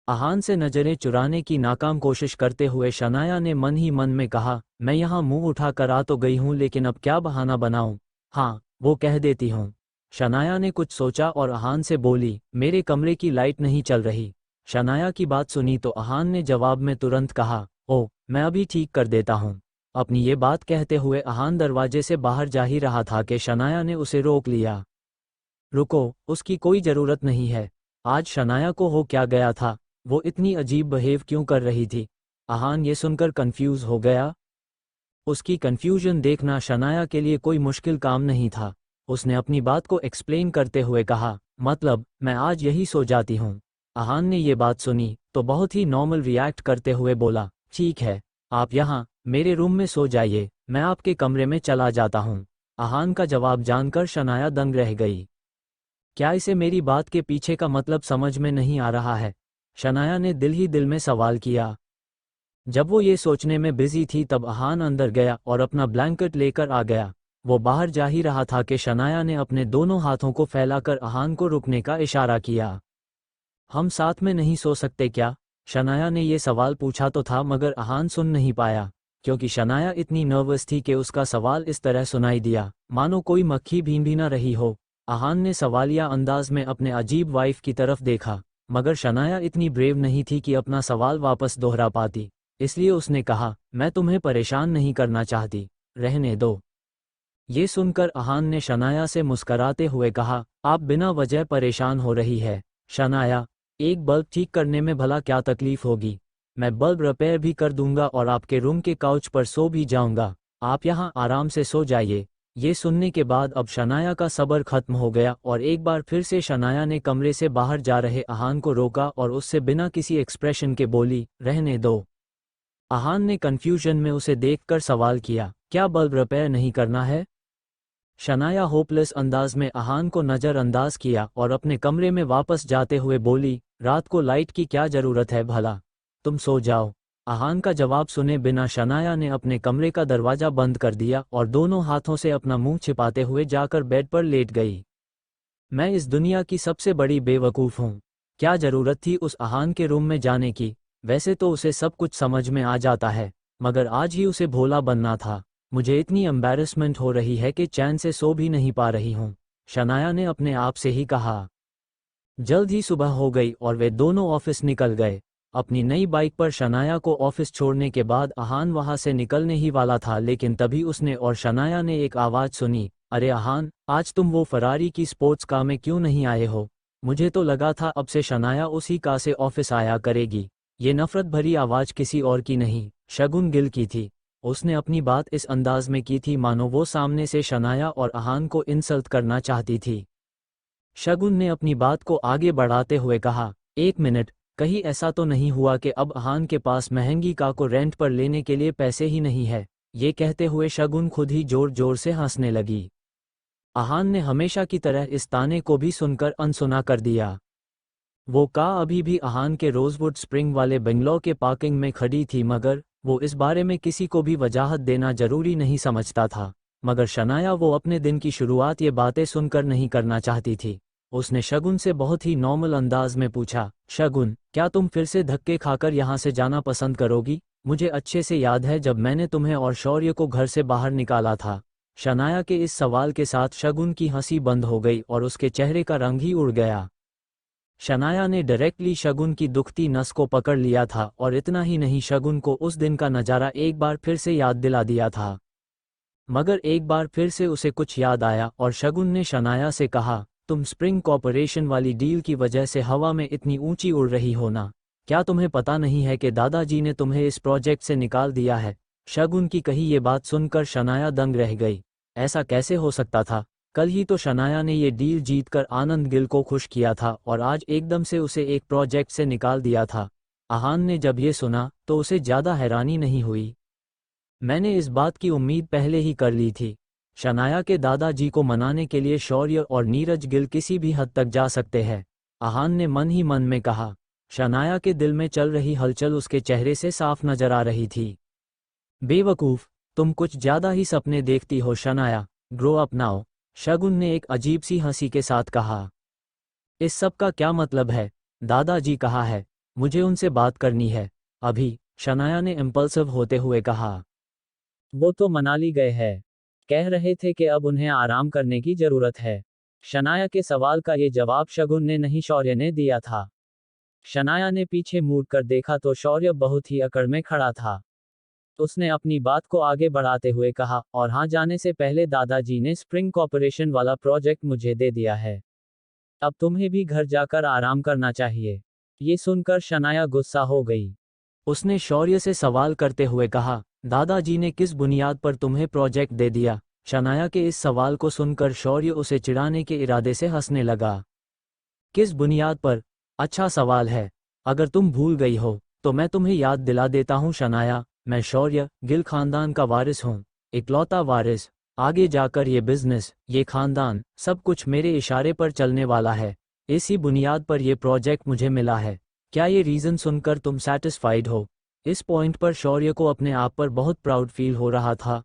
[SPEAKER 2] अहान से नजरें चुराने की नाकाम कोशिश करते हुए शनाया ने मन ही मन में कहा, मैं यहाँ मुंह उठाकर आ तो गई हूँ, लेकिन अब क्या बहाना बनाऊं? हाँ, वो कह देती हूँ। शनाया ने कुछ सोचा और अहान से बोली, मेरे कमरे की लाइट नहीं चल रही। शनाया की बात सुनी तो अहान ने जवाब में तुरंत कहा, ओह, मैं अभी ठीक कर देता हूँ। अपनी ये बात कहते हुए अहान दरवाजे से बाहर जा ही रहा था कि शनाया ने उसे रोक लिया। रुको, उसकी कोई ज़रूरत नहीं है। आज शनाया को हो क्या गया था? वो इतनी अजीब बिहेव क्यों कर रही थी? अहान ये सुनकर कंफ्यूज हो गया। उसकी कंफ्यूजन देखना शनाया के लिए कोई मुश्किल काम नहीं था। उसने अपनी बात को एक्सप्लेन करते हुए कहा, मतलब मैं आज यही सो जाती हूँ। अहान ने ये बात सुनी तो बहुत ही नॉर्मल रिएक्ट करते हुए बोला, ठीक है, आप यहाँ मेरे रूम में सो जाइए, मैं आपके कमरे में चला जाता हूँ। अहान का जवाब जानकर शनाया दंग रह गई। क्या इसे मेरी बात के पीछे का मतलब समझ में नहीं आ रहा है? शनाया ने दिल ही दिल में सवाल किया। जब वो ये सोचने में बिजी थी तब अहान अंदर गया और अपना ब्लैंकेट लेकर आ गया। वो बाहर जा ही रहा था कि शनाया ने अपने दोनों हाथों को फैलाकर अहान को रुकने का इशारा किया। हम साथ में नहीं सो सकते क्या? शनाया ने ये सवाल पूछा तो था, मगर अहान सुन नहीं पाया, क्योंकि शनाया इतनी नर्वस थी कि उसका सवाल इस तरह सुनाई दिया मानो कोई मक्खी भीन ना रही हो। अहान ने सवालिया अंदाज में अपने अजीब वाइफ की तरफ देखा, मगर शनाया इतनी ब्रेव नहीं थी कि अपना सवाल वापस दोहरा पाती। इसलिए उसने कहा, मैं तुम्हें परेशान नहीं करना चाहती, रहने दो। ये सुनकर अहान ने शनाया से मुस्कराते हुए कहा, आप बिना वजह परेशान हो रही है। शनाया, एक बल्ब ठीक करने में भला क्या तकलीफ होगी? मैं बल्ब रिपेयर भी कर दूंगा और आपके रूम के काउच पर सो भी जाऊंगा। आप यहाँ आराम से सो जाइए। ये सुनने के बाद अब शनाया का सब्र खत्म हो गया और एक बार फिर से शनाया ने कमरे से बाहर जा रहे अहान को रोका और उससे बिना किसी एक्सप्रेशन के बोली, रहने दो। अहान ने कंफ्यूजन में उसे देखकर सवाल किया, क्या बल्ब रिपेयर नहीं करना है? शनाया होपलेस अंदाज में अहान को नज़रअंदाज किया और अपने कमरे में वापस जाते हुए बोली, रात को लाइट की क्या ज़रूरत है भला? तुम सो जाओ। अहान का जवाब सुने बिना शनाया ने अपने कमरे का दरवाज़ा बंद कर दिया और दोनों हाथों से अपना मुंह छिपाते हुए जाकर बेड पर लेट गई। मैं इस दुनिया की सबसे बड़ी बेवकूफ़ हूँ। क्या ज़रूरत थी उस अहान के रूम में जाने की? वैसे तो उसे सब कुछ समझ में आ जाता है, मगर आज ही उसे भोला बनना था। मुझे इतनी एम्बैरेसमेंट हो रही है कि चैन से सो भी नहीं पा रही हूँ, शनाया ने अपने आप से ही कहा। जल्द ही सुबह हो गई और वे दोनों ऑफिस निकल गए। अपनी नई बाइक पर शनाया को ऑफिस छोड़ने के बाद अहान वहां से निकलने ही वाला था, लेकिन तभी उसने और शनाया ने एक आवाज़ सुनी, अरे अहान, आज तुम वो फरारी की स्पोर्ट्स कार में क्यों नहीं आए हो? मुझे तो लगा था अब से शनाया उसी कार से ऑफिस आया करेगी। ये नफरत भरी आवाज़ किसी और की नहीं, शगुन गिल की थी। उसने अपनी बात इस अंदाज में की थी मानो वो सामने से शनाया और अहान को इंसल्ट करना चाहती थी। शगुन ने अपनी बात को आगे बढ़ाते हुए कहा, एक मिनट, कहीं ऐसा तो नहीं हुआ कि अब अहान के पास महंगी कार को रेंट पर लेने के लिए पैसे ही नहीं है? ये कहते हुए शगुन खुद ही जोर जोर से हंसने लगी। अहान ने हमेशा की तरह इस ताने को भी सुनकर अनसुना कर दिया। वो कार अभी भी अहान के रोजवुड स्प्रिंग वाले बंगलो के पार्किंग में खड़ी थी, मगर वो इस बारे में किसी को भी वजाहत देना जरूरी नहीं समझता था। मगर शनाया वो अपने दिन की शुरुआत ये बातें सुनकर नहीं करना चाहती थी। उसने शगुन से बहुत ही नॉर्मल अंदाज में पूछा, शगुन, क्या तुम फिर से धक्के खाकर यहाँ से जाना पसंद करोगी? मुझे अच्छे से याद है जब मैंने तुम्हें और शौर्य को घर से बाहर निकाला था। शनाया के इस सवाल के साथ शगुन की हंसी बंद हो गई और उसके चेहरे का रंग ही उड़ गया। शनाया ने डायरेक्टली शगुन की दुखती नस को पकड़ लिया था और इतना ही नहीं, शगुन को उस दिन का नज़ारा एक बार फिर से याद दिला दिया था। मगर एक बार फिर से उसे कुछ याद आया और शगुन ने शनाया से कहा, तुम स्प्रिंग कॉर्पोरेशन वाली डील की वजह से हवा में इतनी ऊंची उड़ रही हो ना? क्या तुम्हें पता नहीं है कि दादाजी ने तुम्हें इस प्रोजेक्ट से निकाल दिया है? शगुन की कही ये बात सुनकर शनाया दंग रह गई। ऐसा कैसे हो सकता था? कल ही तो शनाया ने ये डील जीतकर आनंद गिल को खुश किया था और आज एकदम से उसे एक प्रोजेक्ट से निकाल दिया था। अहान ने जब ये सुना तो उसे ज़्यादा हैरानी नहीं हुई। मैंने इस बात की उम्मीद पहले ही कर ली थी। शनाया के दादाजी को मनाने के लिए शौर्य और नीरज गिल किसी भी हद तक जा सकते हैं, अहान ने मन ही मन में कहा। शनाया के दिल में चल रही हलचल उसके चेहरे से साफ नजर आ रही थी। बेवकूफ़, तुम कुछ ज़्यादा ही सपने देखती हो शनाया, ग्रो अप नाउ, शगुन ने एक अजीब सी हंसी के साथ कहा। इस सब का क्या मतलब है? दादाजी कहाँ है? मुझे उनसे बात करनी है अभी, शनाया ने इम्पल्सिव होते हुए कहा। वो तो मनाली गए हैं, कह रहे थे कि अब उन्हें आराम करने की जरूरत है। शनाया के सवाल का ये जवाब शगुन ने नहीं, शौर्य ने दिया था। शनाया ने पीछे मुड़ कर देखा तो शौर्य बहुत ही अकड़ में खड़ा था। उसने अपनी बात को आगे बढ़ाते हुए कहा, और हाँ, जाने से पहले दादाजी ने स्प्रिंग कॉर्पोरेशन वाला प्रोजेक्ट मुझे दे दिया है। अब तुम्हें भी घर जाकर आराम करना चाहिए। ये सुनकर शनाया गुस्सा हो गई। उसने शौर्य से सवाल करते हुए कहा, दादाजी ने किस बुनियाद पर तुम्हें प्रोजेक्ट दे दिया? शनाया के इस सवाल को सुनकर शौर्य उसे चिढ़ाने के इरादे से हंसने लगा। किस बुनियाद पर? अच्छा सवाल है। अगर तुम भूल गई हो तो मैं तुम्हें याद दिला देता हूँ शनाया, मैं शौर्य गिल खानदान का वारिस हूँ, इकलौता वारिस। आगे जाकर ये बिजनेस, ये खानदान, सब कुछ मेरे इशारे पर चलने वाला है। इसी बुनियाद पर ये प्रोजेक्ट मुझे मिला है। क्या ये रीज़न सुनकर तुम सेटिस्फाइड हो? इस पॉइंट पर शौर्य को अपने आप पर बहुत प्राउड फील हो रहा था।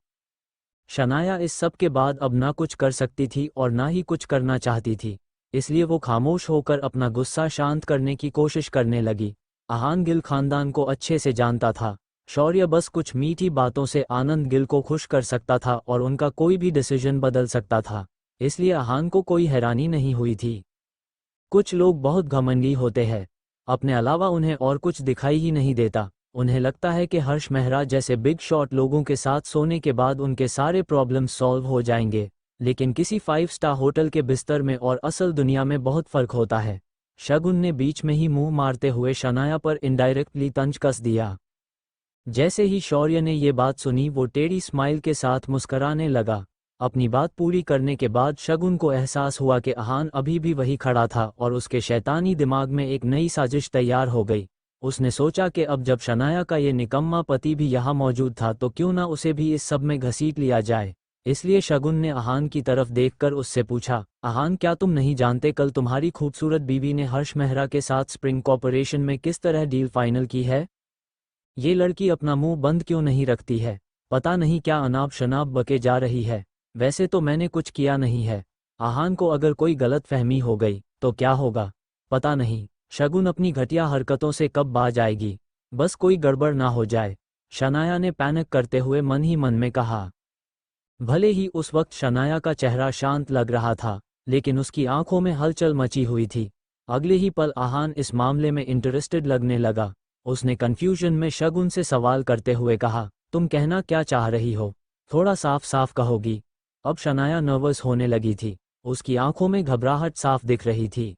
[SPEAKER 2] शनाया इस सब के बाद अब ना कुछ कर सकती थी और ना ही कुछ करना चाहती थी, इसलिए वो खामोश होकर अपना गुस्सा शांत करने की कोशिश करने लगी। अहान गिल खानदान को अच्छे से जानता था। शौर्य बस कुछ मीठी बातों से आनंद गिल को खुश कर सकता था और उनका कोई भी डिसीजन बदल सकता था, इसलिए अहान को कोई हैरानी नहीं हुई थी। कुछ लोग बहुत घमंडी होते हैं, अपने अलावा उन्हें और कुछ दिखाई ही नहीं देता। उन्हें लगता है कि हर्ष मेहरा जैसे बिग शॉट लोगों के साथ सोने के बाद उनके सारे प्रॉब्लम्स सॉल्व हो जाएंगे, लेकिन किसी 5 स्टार होटल के बिस्तर में और असल दुनिया में बहुत फर्क होता है। शगुन ने बीच में ही मुंह मारते हुए शनाया पर इनडायरेक्टली तंज कस दिया। जैसे ही शौर्य ने ये बात सुनी वो टेढ़ी स्माइल के साथ मुस्कराने लगा। अपनी बात पूरी करने के बाद शगुन को एहसास हुआ कि आहान अभी भी वही खड़ा था और उसके शैतानी दिमाग में एक नई साजिश तैयार हो गई। उसने सोचा कि अब जब शनाया का ये निकम्मा पति भी यहाँ मौजूद था तो क्यों ना उसे भी इस सब में घसीट लिया जाए। इसलिए शगुन ने आहान की तरफ देखकर उससे पूछा, आहान क्या तुम नहीं जानते कल तुम्हारी खूबसूरत बीवी ने हर्ष मेहरा के साथ स्प्रिंग कॉर्पोरेशन में किस तरह डील फाइनल की है? ये लड़की अपना मुंह बंद क्यों नहीं रखती है? पता नहीं क्या अनाप शनाप बके जा रही है। वैसे तो मैंने कुछ किया नहीं है। आहान को अगर कोई गलत फहमी हो गई तो क्या होगा? पता नहीं शगुन अपनी घटिया हरकतों से कब बाज आएगी। बस कोई गड़बड़ ना हो जाए, शनाया ने पैनिक करते हुए मन ही मन में कहा। भले ही उस वक्त शनाया का चेहरा शांत लग रहा था, लेकिन उसकी आंखों में हलचल मची हुई थी। अगले ही पल आहान इस मामले में इंटरेस्टेड लगने लगा। उसने कन्फ्यूजन में शगुन से सवाल करते हुए कहा, तुम कहना क्या चाह रही हो? थोड़ा साफ साफ कहोगी? अब शनाया नर्वस होने लगी थी। उसकी आंखों में घबराहट साफ दिख रही थी।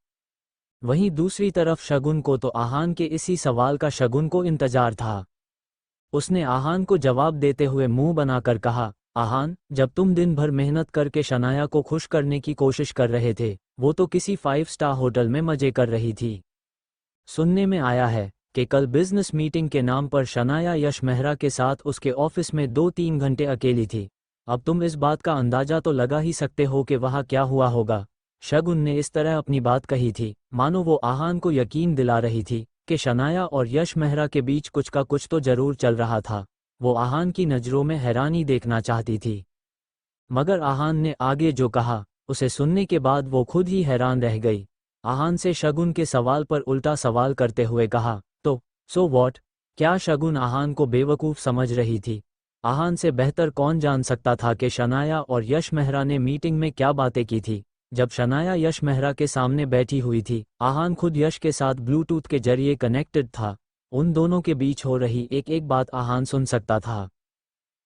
[SPEAKER 2] वहीं दूसरी तरफ शगुन को तो आहान के इसी सवाल का शगुन को इंतजार था। उसने आहान को जवाब देते हुए मुंह बनाकर कहा, आहान, जब तुम दिन भर मेहनत करके शनाया को खुश करने की कोशिश कर रहे थे, वो तो किसी 5 स्टार होटल में मजे कर रही थी। सुनने में आया है कि कल बिजनेस मीटिंग के नाम पर शनाया यश मेहरा के साथ उसके ऑफिस में 2-3 घंटे अकेली थी। अब तुम इस बात का अंदाजा तो लगा ही सकते हो कि वहाँ क्या हुआ होगा। शगुन ने इस तरह अपनी बात कही थी मानो वो आहान को यकीन दिला रही थी कि शनाया और यश मेहरा के बीच कुछ का कुछ तो जरूर चल रहा था। वो आहान की नज़रों में हैरानी देखना चाहती थी। मगर आहान ने आगे जो कहा उसे सुनने के बाद वो खुद ही हैरान रह गई। आहान से शगुन के सवाल पर उल्टा सवाल करते हुए कहा, तो सो वॉट? क्या शगुन आहान को बेवकूफ़ समझ रही थी? आहान से बेहतर कौन जान सकता था कि शनाया और यश मेहरा ने मीटिंग में क्या बातें की थी। जब शनाया यश मेहरा के सामने बैठी हुई थी, आहान खुद यश के साथ ब्लूटूथ के जरिए कनेक्टेड था। उन दोनों के बीच हो रही एक एक बात आहान सुन सकता था।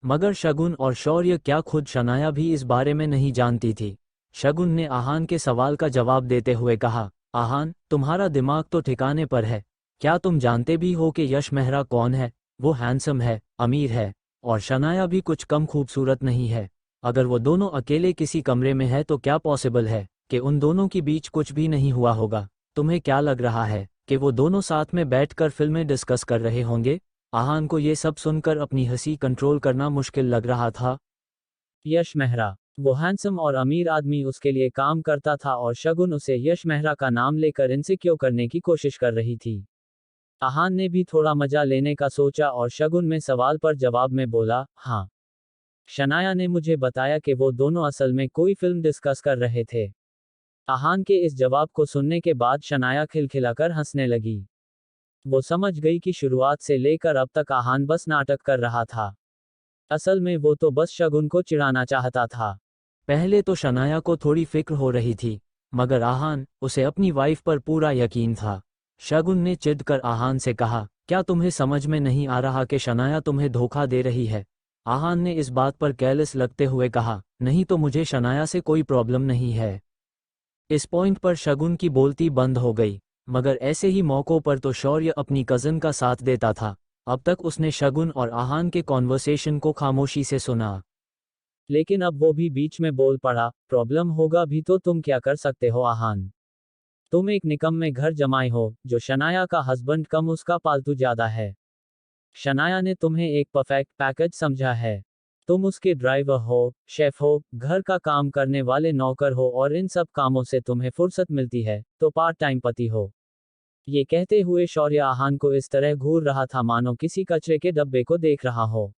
[SPEAKER 2] मगर शगुन और शौर्य क्या खुद शनाया भी इस बारे में नहीं जानती थी। शगुन ने आहान के सवाल का जवाब देते हुए कहा, आहान, तुम्हारा दिमाग तो ठिकाने पर है। क्या तुम जानते भी हो कि यश मेहरा कौन है? वो हैंडसम है, अमीर है, और शनाया भी कुछ कम खूबसूरत नहीं है। अगर वो दोनों अकेले किसी कमरे में है तो क्या पॉसिबल है कि उन दोनों के बीच कुछ भी नहीं हुआ होगा? तुम्हें क्या लग रहा है कि वो दोनों साथ में बैठकर फिल्में डिस्कस कर रहे होंगे? आहान को ये सब सुनकर अपनी हंसी कंट्रोल करना मुश्किल लग रहा था। यश मेहरा, वो हैंडसम और अमीर आदमी उसके लिए काम करता था और शगुन उसे यश मेहरा का नाम लेकर इनसिक्योर करने की कोशिश कर रही थी। आहान ने भी थोड़ा मजा लेने का सोचा और शगुन में सवाल पर जवाब में बोला, हाँ। शनाया ने मुझे बताया कि वो दोनों असल में कोई फिल्म डिस्कस कर रहे थे। आहान के इस जवाब को सुनने के बाद शनाया खिलखिलाकर हंसने लगी। वो समझ गई कि शुरुआत से लेकर अब तक आहान बस नाटक कर रहा था। असल में वो तो बस शगुन को चिढ़ाना चाहता था। पहले तो शनाया को थोड़ी फिक्र हो रही थी, मगर आहान, उसे अपनी वाइफ पर पूरा यकीन था। शगुन ने चिढ़कर आहान से कहा, क्या तुम्हें समझ में नहीं आ रहा कि शनाया तुम्हें धोखा दे रही है? आहान ने इस बात पर केयरलेस लगते हुए कहा, नहीं तो मुझे शनाया से कोई प्रॉब्लम नहीं है। इस पॉइंट पर शगुन की बोलती बंद हो गई, मगर ऐसे ही मौक़ों पर तो शौर्य अपनी कज़न का साथ देता था। अब तक उसने शगुन और आहान के कॉन्वर्सेशन को खामोशी से सुना, लेकिन अब वो भी बीच में बोल पड़ा, प्रॉब्लम होगा भी तो तुम क्या कर सकते हो आहान? तुम एक निकम्मे घर जमाए हो, जो शनाया का हस्बैंड कम उसका पालतू ज्यादा है। शनाया ने तुम्हें एक परफेक्ट पैकेज समझा है। तुम उसके ड्राइवर हो, शेफ हो, घर का काम करने वाले नौकर हो और इन सब कामों से तुम्हें फुर्सत मिलती है, तो पार्ट टाइम पति हो। ये कहते हुए शौर्य आहान को इस तरह घूर रहा था मानो किसी कचरे के डब्बे को देख रहा हो।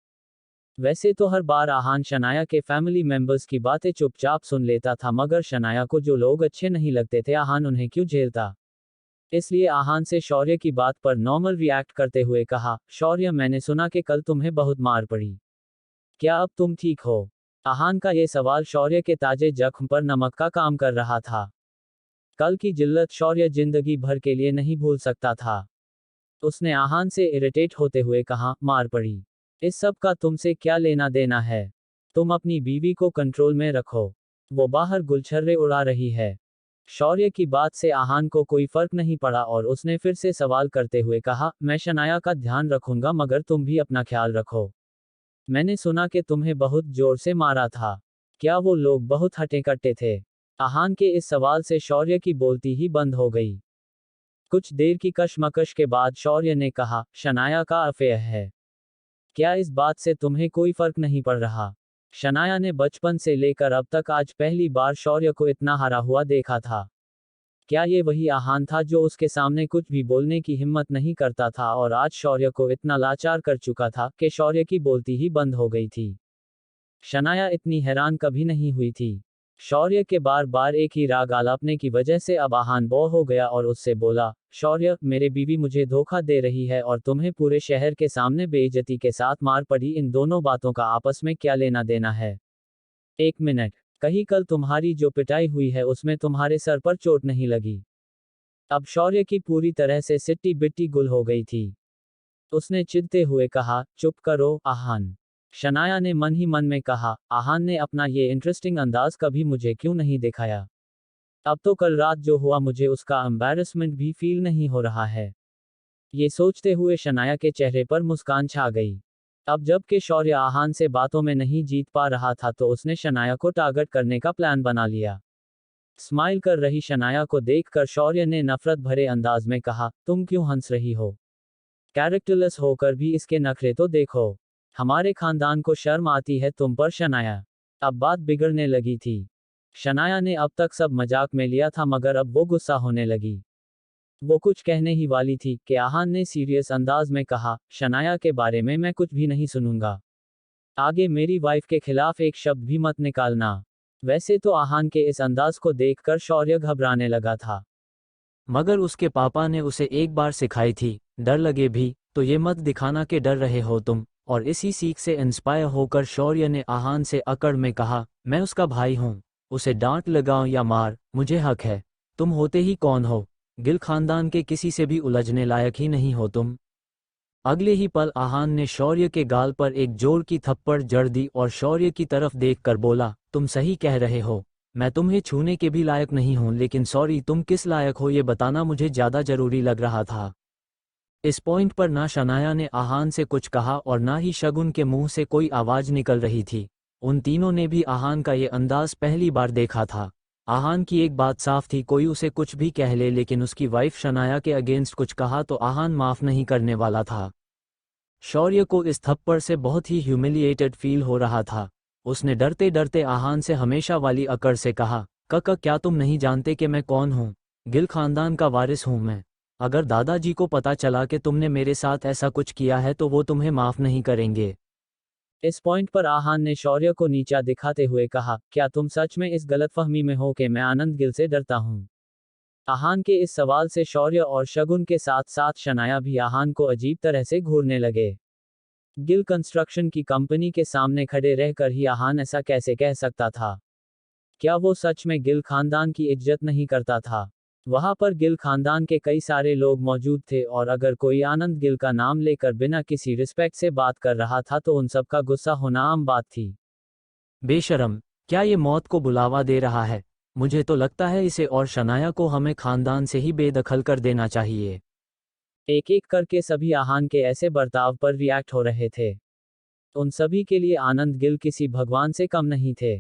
[SPEAKER 2] वैसे तो हर बार आहान शनाया के फैमिली मेंबर्स की बातें चुपचाप सुन लेता था, मगर शनाया को जो लोग अच्छे नहीं लगते थे आहान उन्हें क्यों झेलता। इसलिए आहान से शौर्य की बात पर नॉर्मल रिएक्ट करते हुए कहा, शौर्य, मैंने सुना कि कल तुम्हें बहुत मार पड़ी। क्या अब तुम ठीक हो? आहान का ये सवाल शौर्य के ताजे जख्म पर नमक का काम कर रहा था। कल की जिल्लत शौर्य जिंदगी भर के लिए नहीं भूल सकता था। उसने आहान से इरिटेट होते हुए कहा, मार पड़ी। इस सब का तुमसे क्या लेना देना है? तुम अपनी बीवी को कंट्रोल में रखो। वो बाहर गुलछर्रे उड़ा रही है। शौर्य की बात से आहान को कोई फर्क नहीं पड़ा और उसने फिर से सवाल करते हुए कहा, मैं शनाया का ध्यान रखूंगा मगर तुम भी अपना ख्याल रखो। मैंने सुना कि तुम्हें बहुत जोर से मारा था। क्या वो लोग बहुत हट्टे कट्टे थे? आहान के इस सवाल से शौर्य की बोलती ही बंद हो गई। कुछ देर की कशमकश के बाद शौर्य ने कहा, शनाया का अफेयर है। क्या इस बात से तुम्हें कोई फर्क नहीं पड़ रहा? शनाया ने बचपन से लेकर अब तक आज पहली बार शौर्य को इतना हारा हुआ देखा था। क्या ये वही आहान था जो उसके सामने कुछ भी बोलने की हिम्मत नहीं करता था और आज शौर्य को इतना लाचार कर चुका था कि शौर्य की बोलती ही बंद हो गई थी। शनाया इतनी हैरान कभी नहीं हुई थी। शौर्य के बार बार एक ही राग आलापने की वजह से अब आहान बोर हो गया और उससे बोला, शौर्य, मेरे बीवी मुझे धोखा दे रही है और तुम्हें पूरे शहर के सामने बेइज्जती के साथ मार पड़ी। इन दोनों बातों का आपस में क्या लेना देना है? एक मिनट, कहीं कल तुम्हारी जो पिटाई हुई है उसमें तुम्हारे सर पर चोट नहीं लगी? अब शौर्य की पूरी तरह से सिट्टी बिट्टी गुल हो गई थी। उसने चिढ़ते हुए कहा, चुप करो, आहान। शनाया ने मन ही मन में कहा, आहान ने अपना ये इंटरेस्टिंग अंदाज कभी मुझे क्यों नहीं दिखाया? अब तो कल रात जो हुआ मुझे उसका एम्बैरसमेंट भी फील नहीं हो रहा है। ये सोचते हुए शनाया के चेहरे पर मुस्कान छा गई। अब जबकि शौर्य आहान से बातों में नहीं जीत पा रहा था तो उसने शनाया को टारगेट करने का प्लान बना लिया। स्माइल कर रही शनाया को देखकर शौर्य ने नफरत भरे अंदाज में कहा, तुम क्यों हंस रही हो? कैरेक्टरलेस होकर भी इसके नखरे तो देखो। हमारे खानदान को शर्म आती है तुम पर शनाया। अब बात बिगड़ने लगी थी। शनाया ने अब तक सब मजाक में लिया था मगर अब वो गुस्सा होने लगी। वो कुछ कहने ही वाली थी कि आहान ने सीरियस अंदाज में कहा, शनाया के बारे में मैं कुछ भी नहीं सुनूंगा। आगे मेरी वाइफ के खिलाफ एक शब्द भी मत निकालना। वैसे तो आहान के इस अंदाज को देखकर शौर्य घबराने लगा था। मगर उसके पापा ने उसे एक बार सिखाई थी, डर लगे भी तो ये मत दिखाना कि डर रहे हो तुम। और इसी सीख से इंस्पायर होकर शौर्य ने आहान से अकड़ में कहा, मैं उसका भाई हूँ। उसे डांट लगाओ या मार, मुझे हक है। तुम होते ही कौन हो? गिल खानदान के किसी से भी उलझने लायक ही नहीं हो तुम। अगले ही पल आहान ने शौर्य के गाल पर एक जोर की थप्पड़ जड़ दी और शौर्य की तरफ देखकर बोला, तुम सही कह रहे हो। मैं तुम्हें छूने के भी लायक नहीं हूं, लेकिन सॉरी, तुम किस लायक हो ये बताना मुझे ज्यादा जरूरी लग रहा था। इस पॉइंट पर ना शनाया ने आहान से कुछ कहा और ना ही शगुन के मुंह से कोई आवाज निकल रही थी। उन तीनों ने भी आहान का ये अंदाज पहली बार देखा था। आहान की एक बात साफ थी, कोई उसे कुछ भी कह ले लेकिन उसकी वाइफ शनाया के अगेंस्ट कुछ कहा तो आहान माफ नहीं करने वाला था। शौर्य को इस थप्पड़ से बहुत ही ह्यूमिलिएटेड फील हो रहा था। उसने डरते डरते आहान से हमेशा वाली अकड़ से कहा, कका, क्या तुम नहीं जानते कि मैं कौन हूँ? गिल खानदान का वारिस हूँ मैं। अगर दादाजी को पता चला कि तुमने मेरे साथ ऐसा कुछ किया है तो वो तुम्हें माफ नहीं करेंगे। इस पॉइंट पर आहान ने शौर्य को नीचा दिखाते हुए कहा, क्या तुम सच में इस गलतफहमी में हो कि मैं आनंद गिल से डरता हूँ? आहान के इस सवाल से शौर्य और शगुन के साथ साथ शनाया भी आहान को अजीब तरह से घूरने लगे। गिल कंस्ट्रक्शन की कंपनी के सामने खड़े रहकर ही आहान ऐसा कैसे कह सकता था? क्या वो सच में गिल खानदान की इज्जत नहीं करता था? वहां पर गिल खानदान के कई सारे लोग मौजूद थे और अगर कोई आनंद गिल का नाम लेकर बिना किसी रिस्पेक्ट से बात कर रहा था तो उन सब का गुस्सा होना आम बात थी। बेशरम, क्या ये मौत को बुलावा दे रहा है? मुझे तो लगता है इसे और शनाया को हमें खानदान से ही बेदखल कर देना चाहिए। एक एक करके सभी आहान के ऐसे बर्ताव पर रिएक्ट हो रहे थे। उन सभी के लिए आनंद गिल किसी भगवान से कम नहीं थे।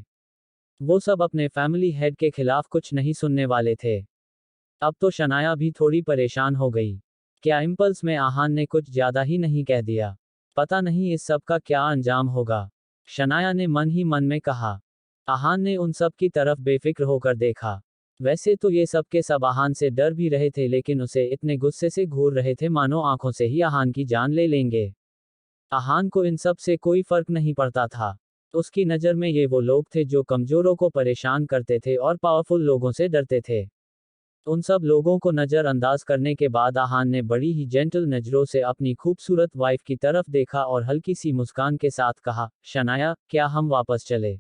[SPEAKER 2] वो सब अपने फैमिली हेड के खिलाफ कुछ नहीं सुनने वाले थे। अब तो शनाया भी थोड़ी परेशान हो गई। क्या इम्पल्स में आहान ने कुछ ज्यादा ही नहीं कह दिया? पता नहीं इस सब का क्या अंजाम होगा, शनाया ने मन ही मन में कहा। आहान ने उन सब की तरफ बेफिक्र होकर देखा। वैसे तो ये सब के सब आहान से डर भी रहे थे लेकिन उसे इतने गुस्से से घूर रहे थे मानो आंखों से ही आहान की जान ले लेंगे। आहान को इन सब से कोई फर्क नहीं पड़ता था। उसकी नज़र में ये वो लोग थे जो कमजोरों को परेशान करते थे और पावरफुल लोगों से डरते थे। उन सब लोगों को नज़रअंदाज करने के बाद आहान ने बड़ी ही जेंटल नज़रों से अपनी खूबसूरत वाइफ की तरफ देखा और हल्की सी मुस्कान के साथ कहा, शनाया, क्या हम वापस चले?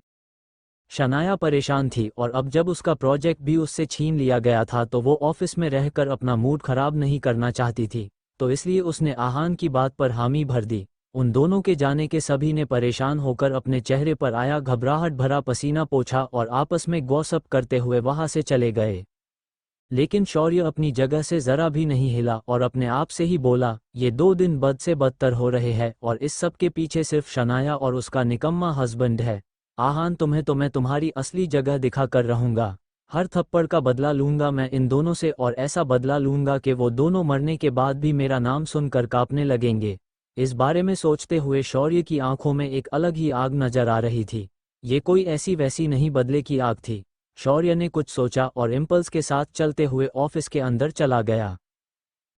[SPEAKER 2] शनाया परेशान थी और अब जब उसका प्रोजेक्ट भी उससे छीन लिया गया था तो वो ऑफिस में रहकर अपना मूड खराब नहीं करना चाहती थी। तो इसलिए उसने आहान की बात पर हामी भर दी। उन दोनों के जाने के सभी ने परेशान होकर अपने चेहरे पर आया घबराहट भरा पसीना पोंछा और आपस में गॉसिप करते हुए वहां से चले गए। लेकिन शौर्य अपनी जगह से जरा भी नहीं हिला और अपने आप से ही बोला, ये 2 दिन बद से बदतर हो रहे हैं और इस सब के पीछे सिर्फ शनाया और उसका निकम्मा हस्बैंड है। आहान, तुम्हें तो मैं तुम्हारी असली जगह दिखा कर रहूंगा। हर थप्पड़ का बदला लूंगा मैं इन दोनों से, और ऐसा बदला लूंगा कि वो दोनों मरने के बाद भी मेरा नाम सुनकर कांपने लगेंगे। इस बारे में सोचते हुए शौर्य की आंखों में एक अलग ही आग नजर आ रही थी। ये कोई ऐसी वैसी नहीं, बदले की आग थी। शौर्य ने कुछ सोचा और इम्पल्स के साथ चलते हुए ऑफिस के अंदर चला गया।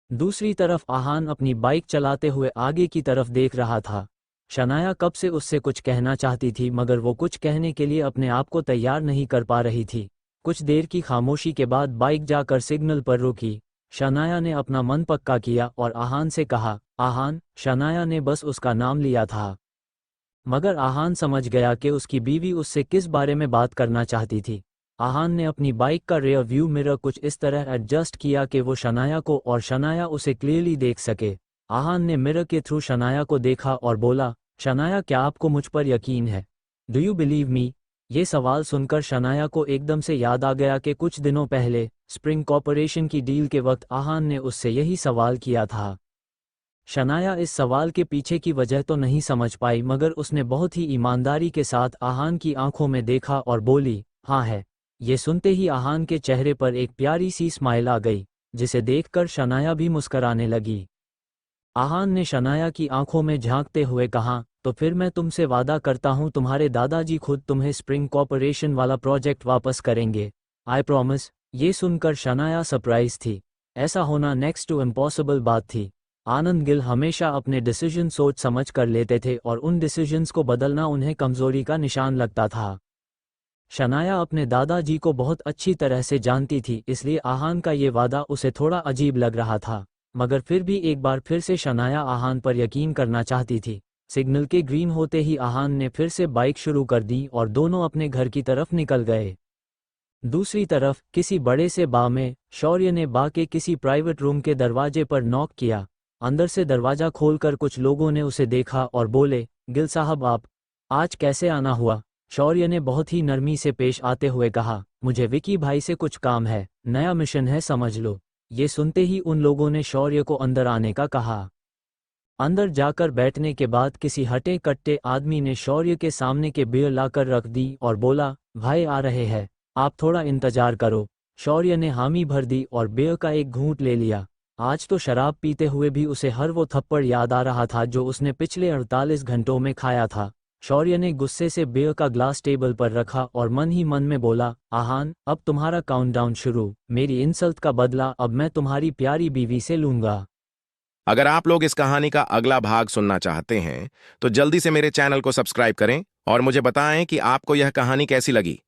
[SPEAKER 2] दूसरी तरफ आहान अपनी बाइक चलाते हुए आगे की तरफ देख रहा था। शनाया कब से उससे कुछ कहना चाहती थी, मगर वो कुछ कहने के लिए अपने आप को तैयार नहीं कर पा रही थी। कुछ देर की खामोशी के बाद बाइक जाकर सिग्नल पर रुकी। शनाया ने अपना मन पक्का किया और आहान से कहा, आहान। शनाया ने बस उसका नाम लिया था, मगर आहान समझ गया कि उसकी बीवी उससे किस बारे में बात करना चाहती थी। आहान ने अपनी बाइक का रेयर व्यू मिरर कुछ इस तरह एडजस्ट किया कि वो शनाया को और शनाया उसे क्लियरली देख सके। आहान ने मिरर के थ्रू शनाया को देखा और बोला, शनाया, क्या आपको मुझ पर यकीन है? Do you believe me? ये सवाल सुनकर शनाया को एकदम से याद आ गया कि कुछ दिनों पहले स्प्रिंग कॉर्पोरेशन की डील के वक्त आहान ने उससे यही सवाल किया था। शनाया इस सवाल के पीछे की वजह तो नहीं समझ पाई, मगर उसने बहुत ही ईमानदारी के साथ आहान की आंखों में देखा और बोली, हाँ है। ये सुनते ही आहान के चेहरे पर एक प्यारी सी स्माइल आ गई, जिसे देखकर शनाया भी मुस्कराने लगी। आहान ने शनाया की आंखों में झांकते हुए कहा, तो फिर मैं तुमसे वादा करता हूँ तुम्हारे दादाजी खुद तुम्हें स्प्रिंग कॉर्पोरेशन वाला प्रोजेक्ट वापस करेंगे। I promise. ये सुनकर शनाया सरप्राइज थी। ऐसा होना नेक्स्ट टू इम्पॉसिबल बात थी। आनंद गिल हमेशा अपने डिसीजन सोच समझ कर लेते थे और उन डिसीजंस को बदलना उन्हें कमजोरी का निशान लगता था। शनाया अपने दादाजी को बहुत अच्छी तरह से जानती थी, इसलिए आहान का ये वादा उसे थोड़ा अजीब लग रहा था, मगर फिर भी एक बार फिर से शनाया आहान पर यकीन करना चाहती थी। सिग्नल के ग्रीन होते ही आहान ने फिर से बाइक शुरू कर दी और दोनों अपने घर की तरफ निकल गए। दूसरी तरफ किसी बड़े से बा में शौर्य ने बा के किसी प्राइवेट रूम के दरवाजे पर नॉक किया। अंदर से दरवाजा खोलकर कुछ लोगों ने उसे देखा और बोले, गिल साहब, आप आज कैसे आना हुआ? शौर्य ने बहुत ही नरमी से पेश आते हुए कहा, मुझे विकी भाई से कुछ काम है, नया मिशन है, समझ लो। ये सुनते ही उन लोगों ने शौर्य को अंदर आने का कहा। अंदर जाकर बैठने के बाद किसी हटे कट्टे आदमी ने शौर्य के सामने के बियर लाकर रख दी और बोला, भाई आ रहे हैं, आप थोड़ा इंतजार करो। शौर्य ने हामी भर दी और बियर का एक घूंट ले लिया। आज तो शराब पीते हुए भी उसे हर वो थप्पड़ याद आ रहा था जो उसने पिछले 48 घंटों में खाया था। शौर्य ने गुस्से से बियर का ग्लास टेबल पर रखा और मन ही मन में बोला, आहान, अब तुम्हारा काउंटडाउन शुरू। मेरी इंसल्ट का बदला अब मैं तुम्हारी प्यारी बीवी से लूंगा।
[SPEAKER 1] अगर आप लोग इस कहानी का अगला भाग सुनना चाहते हैं तो जल्दी से मेरे चैनल को सब्सक्राइब करें और मुझे बताएं कि आपको यह कहानी कैसी लगी।